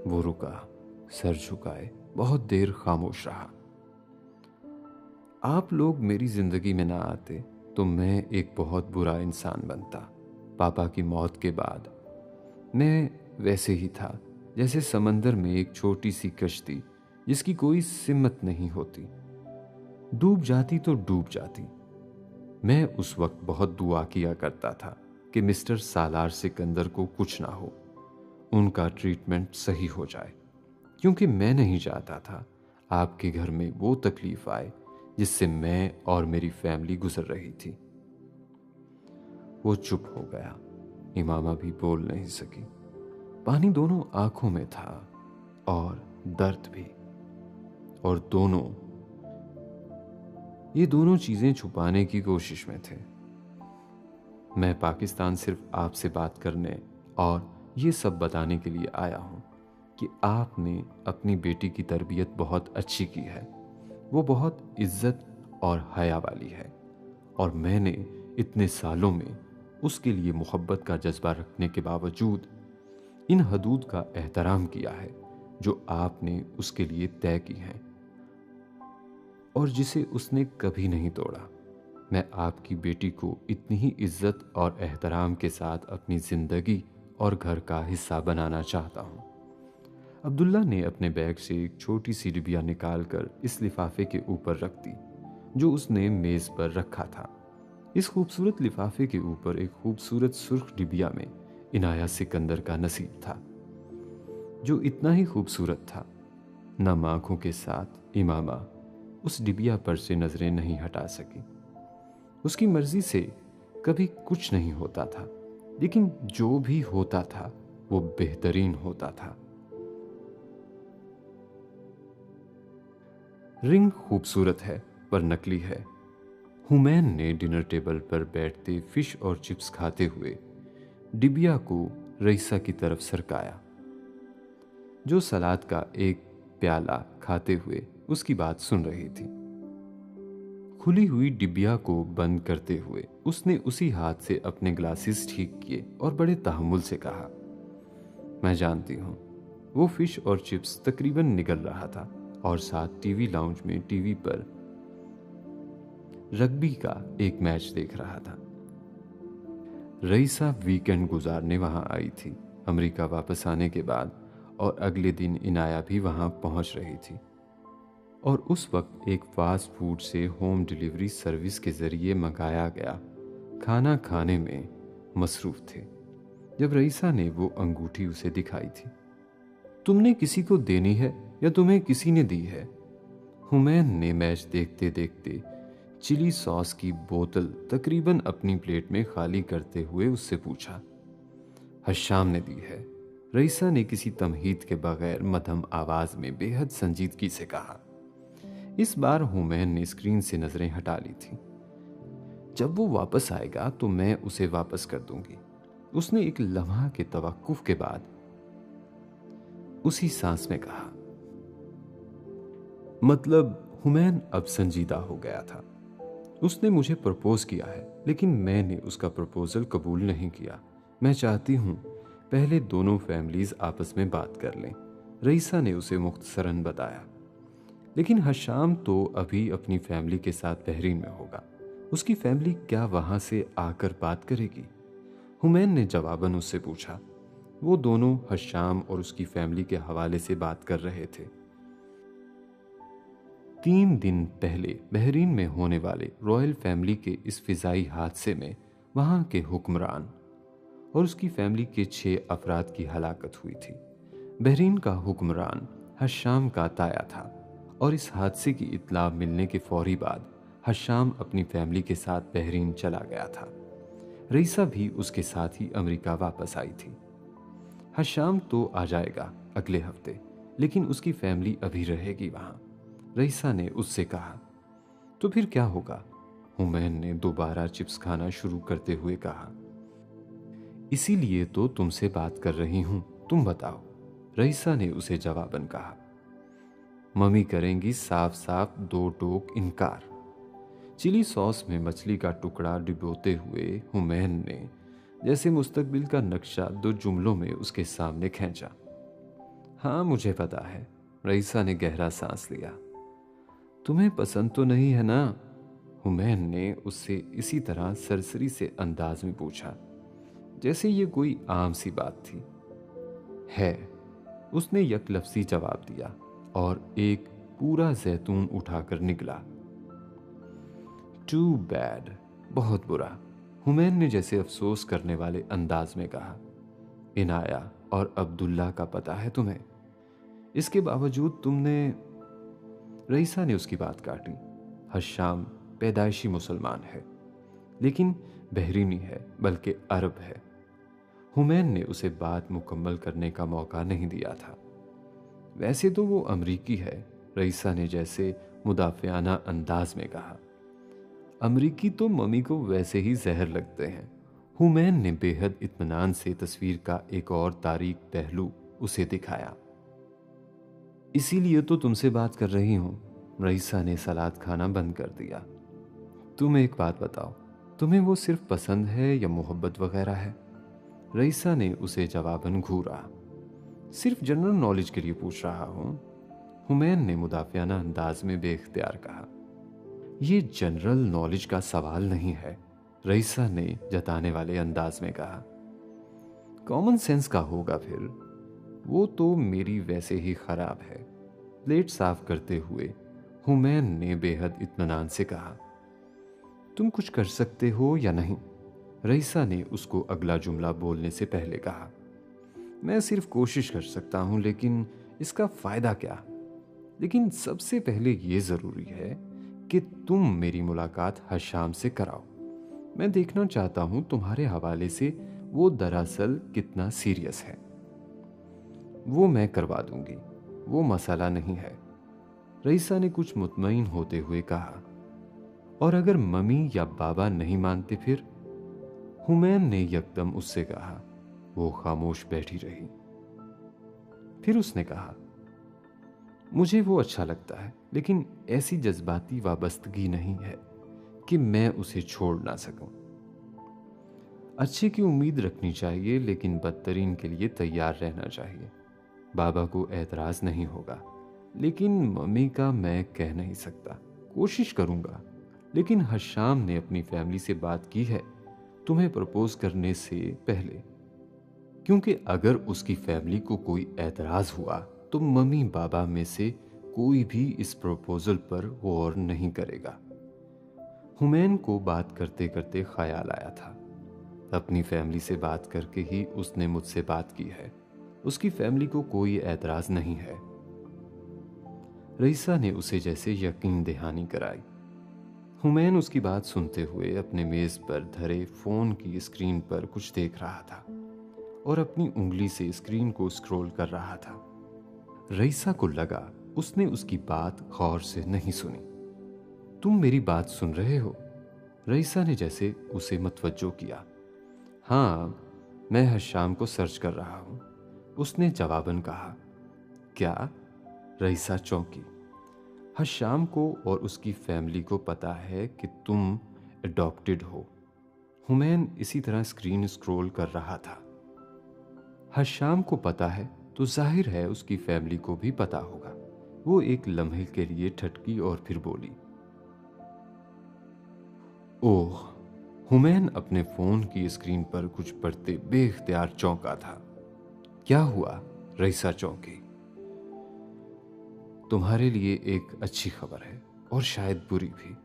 वो रुका, सर झुकाए बहुत देर खामोश रहा। आप लोग मेरी जिंदगी में ना आते तो मैं एक बहुत बुरा इंसान बनता। पापा की मौत के बाद मैं वैसे ही था जैसे समंदर में एक छोटी सी कश्ती जिसकी कोई सिमत नहीं होती, डूब जाती तो डूब जाती। मैं उस वक्त बहुत दुआ किया करता था कि मिस्टर सालार सिकंदर को कुछ ना हो, उनका ट्रीटमेंट सही हो जाए, क्योंकि मैं नहीं चाहता था आपके घर में वो तकलीफ आए जिससे मैं और मेरी फैमिली गुजर रही थी। वो चुप हो गया। इमामा भी बोल नहीं सकी। पानी दोनों आंखों में था और दर्द भी, और ये दोनों चीजें छुपाने की कोशिश में थे। मैं पाकिस्तान सिर्फ आपसे बात करने और ये सब बताने के लिए आया हूं कि आपने अपनी बेटी की तरबियत बहुत अच्छी की है। वो बहुत इज्जत और हया वाली है, और मैंने इतने सालों में उसके लिए मोहब्बत का जज्बा रखने के बावजूद इन हदूद का एहतराम किया है जो आपने उसके लिए तय की हैं और जिसे उसने कभी नहीं तोड़ा। मैं आपकी बेटी को इतनी ही इज्जत और एहतराम के साथ अपनी जिंदगी और घर का हिस्सा बनाना चाहता हूँ। अब्दुल्ला ने अपने बैग से एक छोटी सी डिबिया निकालकर इस लिफाफे के ऊपर रख दी। जो उसने मेज पर रखा था। इस खूबसूरत लिफाफे के ऊपर एक खूबसूरत सुर्ख डिबिया में इनाया सिकंदर का नसीब था, जो इतना ही खूबसूरत था। नम आंखों के साथ इमामा उस डिबिया पर से नजरें नहीं हटा सकी। उसकी मर्जी से कभी कुछ नहीं होता था, लेकिन जो भी होता था वो बेहतरीन होता था। रिंग खूबसूरत है पर नकली है। हुमैन ने डिनर टेबल पर बैठते फिश और चिप्स खाते हुए डिबिया को रईसा की तरफ सरकाया, जो सलाद का एक प्याला खाते हुए उसकी बात सुन रही थी। खुली हुई डिबिया को बंद करते हुए उसने उसी हाथ से अपने ग्लासेस ठीक किए और बड़े तहम्मुल से कहा, मैं जानती हूं। वो फिश और चिप्स तकरीबन निगल रहा था और साथ टीवी लाउंज में टीवी पर रग्बी का एक मैच देख रहा था। रईसा वीकेंड गुजारने वहां आई थी अमेरिका वापस आने के बाद, और अगले दिन इनाया भी वहां पहुंच रही थी, और उस वक्त एक फास्ट फूड से होम डिलीवरी सर्विस के जरिए मंगाया गया खाना खाने में मसरूफ थे जब रईसा ने वो अंगूठी उसे दिखाई थी। तुमने किसी को देनी है या तुम्हें किसी ने दी है? हुमैन ने मैच देखते देखते चिली सॉस की बोतल तकरीबन अपनी प्लेट में खाली करते हुए उससे पूछा। हशाम ने दी है, रईसा ने किसी तमहीद के बगैर मध्यम आवाज में बेहद संजीदगी से कहा। इस बार हुमैन ने स्क्रीन से नजरें हटा ली थी। जब वो वापस आएगा तो मैं उसे वापस कर दूंगी, उसने एक लम्हा के तवक्कुफ के बाद उसी सांस में कहा। मतलब हुमैन अब संजीदा हो गया था। उसने मुझे प्रपोज किया है, लेकिन मैंने उसका प्रपोजल कबूल नहीं किया। मैं चाहती हूं पहले दोनों फैमिलीज आपस में बात कर लें, रईसा ने उसे मुख्तसरन बताया। लेकिन हशाम तो अभी अपनी फैमिली के साथ बहरीन में होगा, उसकी फैमिली क्या वहां से आकर बात करेगी? हुमैन ने जवाबन उससे पूछा। वो दोनों हशाम और उसकी फैमिली के हवाले से बात कर रहे थे। 3 दिन पहले बहरीन में होने वाले रॉयल फैमिली के इस फिजाई हादसे में वहां के हुक्मरान और उसकी फैमिली के 6 अफराद की हलाकत हुई थी। बहरीन का हुक्मरान हशाम का ताया था, और इस हादसे की इत्तला मिलने के फौरी बाद हशाम अपनी फैमिली के साथ बहरीन चला गया था। रईसा भी उसके साथ ही अमेरिका वापस आई थी। हशाम तो आ जाएगा अगले हफ्ते, लेकिन उसकी फैमिली अभी रहेगी वहां, रईसा ने उससे कहा। तो फिर क्या होगा? हुमैन ने दोबारा चिप्स खाना शुरू करते हुए कहा। इसीलिए तो तुमसे बात कर रही हूं, तुम बताओ, रईसा ने उसे जवाबन कहा। मम्मी करेंगी साफ साफ 2 टोक इनकार। चिली सॉस में मछली का टुकड़ा डिबोते हुए हुमैन ने जैसे मुस्तकबिल का नक्शा 2 जुमलों में उसके सामने खींचा। हाँ मुझे पता है, रईसा ने गहरा सांस लिया। तुम्हें पसंद तो नहीं है ना? हुमैन ने उससे इसी तरह सरसरी से अंदाज में पूछा, जैसे ये कोई आम सी बात थी। है, उसने यकलफ्सी जवाब दिया और एक पूरा जैतून उठाकर निकला। टू बैड, बहुत बुरा, हुमैन ने जैसे अफसोस करने वाले अंदाज में कहा। इनाया और अब्दुल्ला का पता है तुम्हें? इसके बावजूद तुमने... रईसा ने उसकी बात काटी। हशाम पैदाइशी मुसलमान है, लेकिन बहरीनी है, बल्कि अरब है। हुमैन ने उसे बात मुकम्मल करने का मौका नहीं दिया था। वैसे तो वो अमरीकी है, रईसा ने जैसे मुदाफियाना अंदाज में कहा। अमरीकी तो मम्मी को वैसे ही जहर लगते हैं। हुमैन ने बेहद इत्मीनान से तस्वीर का एक और तारीक पहलू उसे दिखाया। इसीलिए तो तुमसे बात कर रही हूं। रईसा ने सलाद खाना बंद कर दिया। तुम एक बात बताओ, तुम्हें वो सिर्फ पसंद है या मोहब्बत वगैरह है? रईसा ने उसे जवाबन घूरा। सिर्फ जनरल नॉलेज के लिए पूछ रहा हूं, हुमैन ने मुदाफियाना अंदाज में बेख्तियार कहा। यह जनरल नॉलेज का सवाल नहीं है, रईसा ने जताने वाले अंदाज में कहा। कॉमन सेंस का होगा फिर। वो तो मेरी वैसे ही खराब है। प्लेट साफ करते हुए हुमैन ने बेहद इत्मीनान से कहा। तुम कुछ कर सकते हो या नहीं? रईसा ने उसको अगला जुमला बोलने से पहले कहा। मैं सिर्फ कोशिश कर सकता हूं, लेकिन इसका फायदा क्या? लेकिन सबसे पहले यह जरूरी है कि तुम मेरी मुलाकात हशाम से कराओ। मैं देखना चाहता हूं तुम्हारे हवाले से वो दरअसल कितना सीरियस है। वो मैं करवा दूंगी, वो मसला नहीं है, रईसा ने कुछ मुतमईन होते हुए कहा। और अगर मम्मी या बाबा नहीं मानते फिर? हुमैन ने यकदम उससे कहा। वो खामोश बैठी रही। फिर उसने कहा, मुझे वो अच्छा लगता है, लेकिन ऐसी जज्बाती वाबस्तगी नहीं है कि मैं उसे छोड़ ना सकूं। अच्छे की उम्मीद रखनी चाहिए, लेकिन बदतरीन के लिए तैयार रहना चाहिए। बाबा को एतराज नहीं होगा, लेकिन मम्मी का मैं कह नहीं सकता। कोशिश करूंगा, लेकिन हशाम ने अपनी फैमिली से बात की है तुम्हें प्रपोज करने से पहले, क्योंकि अगर उसकी फैमिली को कोई एतराज हुआ तो मम्मी बाबा में से कोई भी इस प्रपोजल पर गौर नहीं करेगा। हुमैन को बात करते करते ख्याल आया था, अपनी फैमिली से बात करके ही उसने मुझसे बात की है। उसकी फैमिली को कोई एतराज नहीं है। रईसा ने उसे जैसे यकीन दहानी कराई। हुमैन उसकी बात सुनते हुए अपने मेज पर धरे फोन की स्क्रीन पर कुछ देख रहा था और अपनी उंगली से स्क्रीन को स्क्रॉल कर रहा था। रईसा को लगा उसने उसकी बात गौर से नहीं सुनी। तुम मेरी बात सुन रहे हो? रईसा ने जैसे उसे मतवज्जो किया। हाँ, मैं हशाम को सर्च कर रहा हूं, उसने जवाबन कहा। क्या? रईसा चौंकी। हशाम को और उसकी फैमिली को पता है कि तुम अडॉप्टेड हो। हुमैन इसी तरह स्क्रीन स्क्रॉल कर रहा था। हशाम को पता है तो जाहिर है उसकी फैमिली को भी पता होगा। वो एक लम्हे के लिए ठटकी और फिर बोली। ओह! हुमैन अपने फोन की स्क्रीन पर कुछ पढ़ते बेख्तियार चौंका था। क्या हुआ? रईसा चौंकी। तुम्हारे लिए एक अच्छी खबर है और शायद बुरी भी।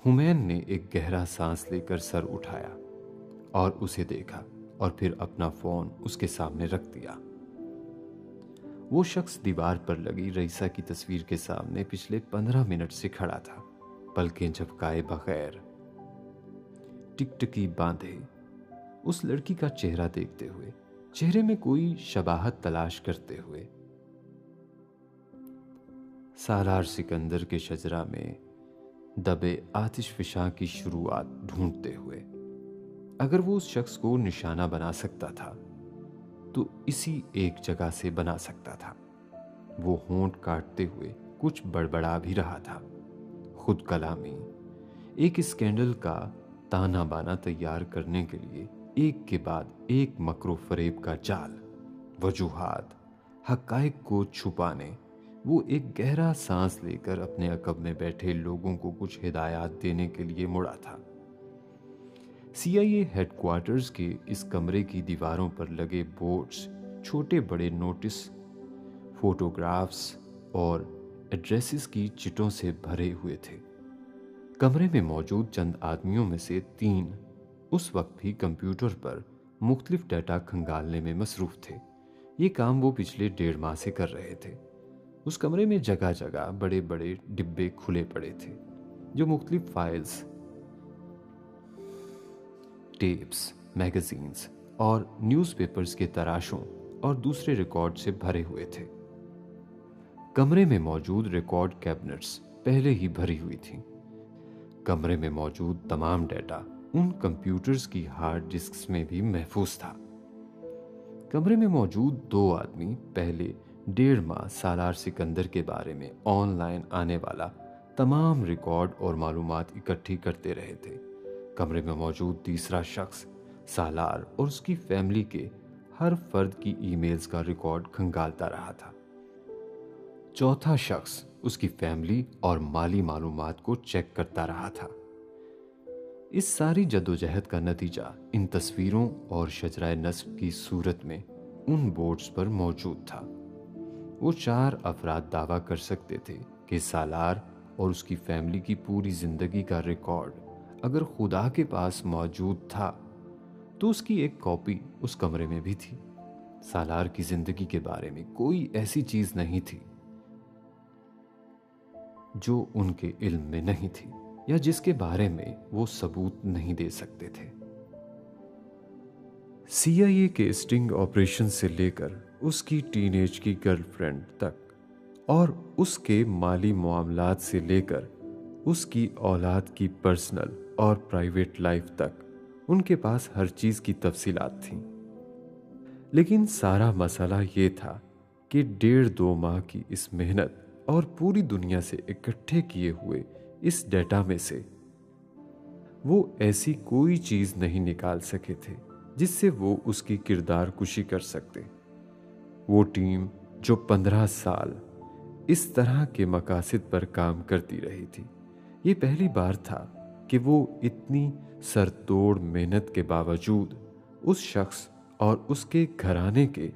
हुमैन ने एक गहरा सांस लेकर सर उठाया और उसे देखा और फिर अपना फोन उसके सामने रख दिया। वो शख्स दीवार पर लगी रईसा की तस्वीर के सामने पिछले 15 मिनट से खड़ा था, पलकें झपकाए बगैर, टिकटकी बांधे, उस लड़की का चेहरा देखते हुए, चेहरे में कोई शबाहत तलाश करते हुए। सालार सिकंदर के शजरा में दबे आतिश फिशा की शुरुआत ढूंढते हुए। अगर वो उस शख्स को निशाना बना सकता था तो इसी एक जगह से बना सकता था। वो होंठ काटते हुए कुछ बड़बड़ा भी रहा था। खुद कलामी, एक स्कैंडल का ताना बाना तैयार करने के लिए एक के बाद एक मकरो फरेब का जाल, वजूहात, हकायक को छुपाने वो एक गहरा सांस लेकर अपने अकब में बैठे लोगों को कुछ हिदायत देने के लिए मुड़ा था। CIA हेडक्वार्टर्स के इस कमरे की दीवारों पर लगे बोर्ड्स छोटे बड़े नोटिस, फोटोग्राफ्स और एड्रेसेस की चिटों से भरे हुए थे। कमरे में मौजूद चंद आदमियों में से 3 उस वक्त भी कंप्यूटर पर मुख्तलिफ डाटा खंगालने में मसरूफ थे। ये काम वो पिछले 1.5 माह से कर रहे थे। उस कमरे में जगह जगह बड़े बड़े डिब्बे खुले पड़े थे जो मुख्तलिफ फाइल्स, टेप्स, मैगजीन्स और न्यूज़पेपर्स के तराशों और दूसरे रिकॉर्ड से भरे हुए थे। कमरे में मौजूद रिकॉर्ड कैबिनेट्स पहले ही भरी हुई थी। कमरे में मौजूद तमाम डेटा उन कंप्यूटर्स की हार्ड डिस्क्स में भी महफूज था। कमरे में मौजूद 2 आदमी पहले 1.5 माह सालार सिकंदर के बारे में ऑनलाइन आने वाला तमाम रिकॉर्ड और मालूमात इकट्ठी करते रहे थे। कमरे में मौजूद तीसरा शख्स सालार और उसकी फैमिली के हर फर्द की ईमेल्स का रिकॉर्ड खंगालता रहा था। चौथा शख्स उसकी फैमिली और माली मालूमात को चेक करता रहा था। इस सारी जद्दोजहद का नतीजा इन तस्वीरों और शजराए नस्ब की सूरत में उन बोर्ड्स पर मौजूद था। वो 4 अफराद दावा कर सकते थे कि सालार और उसकी फैमिली की पूरी जिंदगी का रिकॉर्ड अगर खुदा के पास मौजूद था तो उसकी एक कॉपी उस कमरे में भी थी। सालार की जिंदगी के बारे में कोई ऐसी चीज नहीं थी जो उनके इल्म में नहीं थी या जिसके बारे में वो सबूत नहीं दे सकते थे। CIA के स्टिंग ऑपरेशन से लेकर उसकी टीनेज की गर्लफ्रेंड तक और उसके माली मामलात से लेकर उसकी औलाद की पर्सनल और प्राइवेट लाइफ तक उनके पास हर चीज की तफसीलात थीं। लेकिन सारा मसला ये था कि 1.5-2 माह की इस मेहनत और पूरी दुनिया से इकट्ठे किए हुए इस डेटा में से वो ऐसी कोई चीज नहीं निकाल सके थे जिससे वो उसकी किरदार कुशी कर सकते। वो टीम जो 15 साल इस तरह के मकासद पर काम करती रही थी, ये पहली बार था कि वो इतनी सरतोड़ मेहनत के बावजूद उस शख्स और उसके घराने के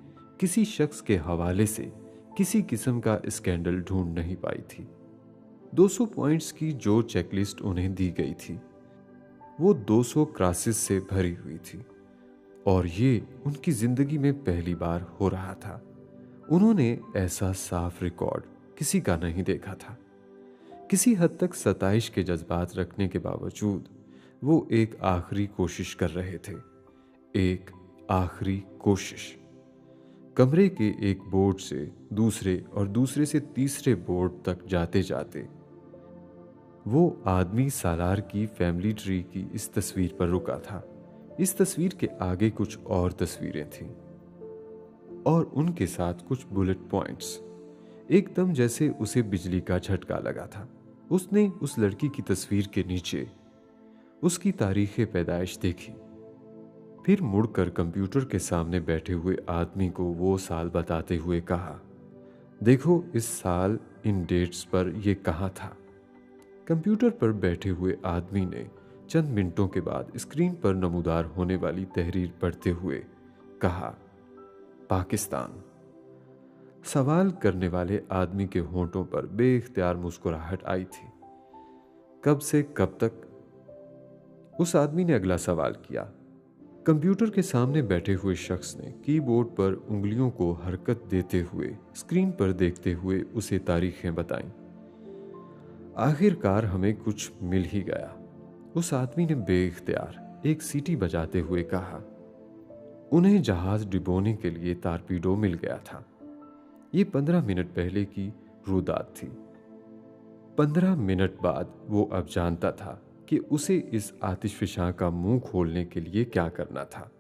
किसी शख्स के हवाले से किसी किस्म का स्कैंडल ढूंढ नहीं पाई थी। 200 पॉइंट्स की जो चेकलिस्ट उन्हें दी गई थी वो 200 क्रासेस से भरी हुई थी और ये उनकी जिंदगी में पहली बार हो रहा था। उन्होंने ऐसा साफ रिकॉर्ड किसी का नहीं देखा था। किसी हद तक सताइश के जज्बात रखने के बावजूद वो एक आखिरी कोशिश कर रहे थे। एक आखिरी कोशिश। कमरे के एक बोर्ड से दूसरे और दूसरे से तीसरे बोर्ड तक जाते जाते वो आदमी सालार की फैमिली ट्री की इस तस्वीर पर रुका था। इस तस्वीर के आगे कुछ और तस्वीरें थीं और उनके साथ कुछ बुलेट पॉइंट्स। एकदम जैसे उसे बिजली का झटका लगा था। उसने उस लड़की की तस्वीर के नीचे उसकी तारीख पैदाइश देखी, फिर मुड़कर कंप्यूटर के सामने बैठे हुए आदमी को वो साल बताते हुए कहा, देखो इस साल इन डेट्स पर ये कहाँ था। कंप्यूटर पर बैठे हुए आदमी ने चंद मिनटों के बाद स्क्रीन पर नमूदार होने वाली तहरीर पढ़ते हुए कहा, पाकिस्तान। सवाल करने वाले आदमी के होंठों पर बेइख्तियार मुस्कुराहट आई थी। कब से कब तक? उस आदमी ने अगला सवाल किया। कंप्यूटर के सामने बैठे हुए शख्स ने कीबोर्ड पर उंगलियों को हरकत देते हुए स्क्रीन पर देखते हुए उसे तारीखें बताईं। आखिरकार हमें कुछ मिल ही गया। उस आदमी ने बेइख्तियार एक सीटी बजाते हुए कहा, उन्हें जहाज डिबोने के लिए तारपीडो मिल गया था। ये 15 मिनट पहले की रुदात थी। 15 मिनट बाद वो अब जानता था कि उसे इस आतिशफिशां का मुंह खोलने के लिए क्या करना था।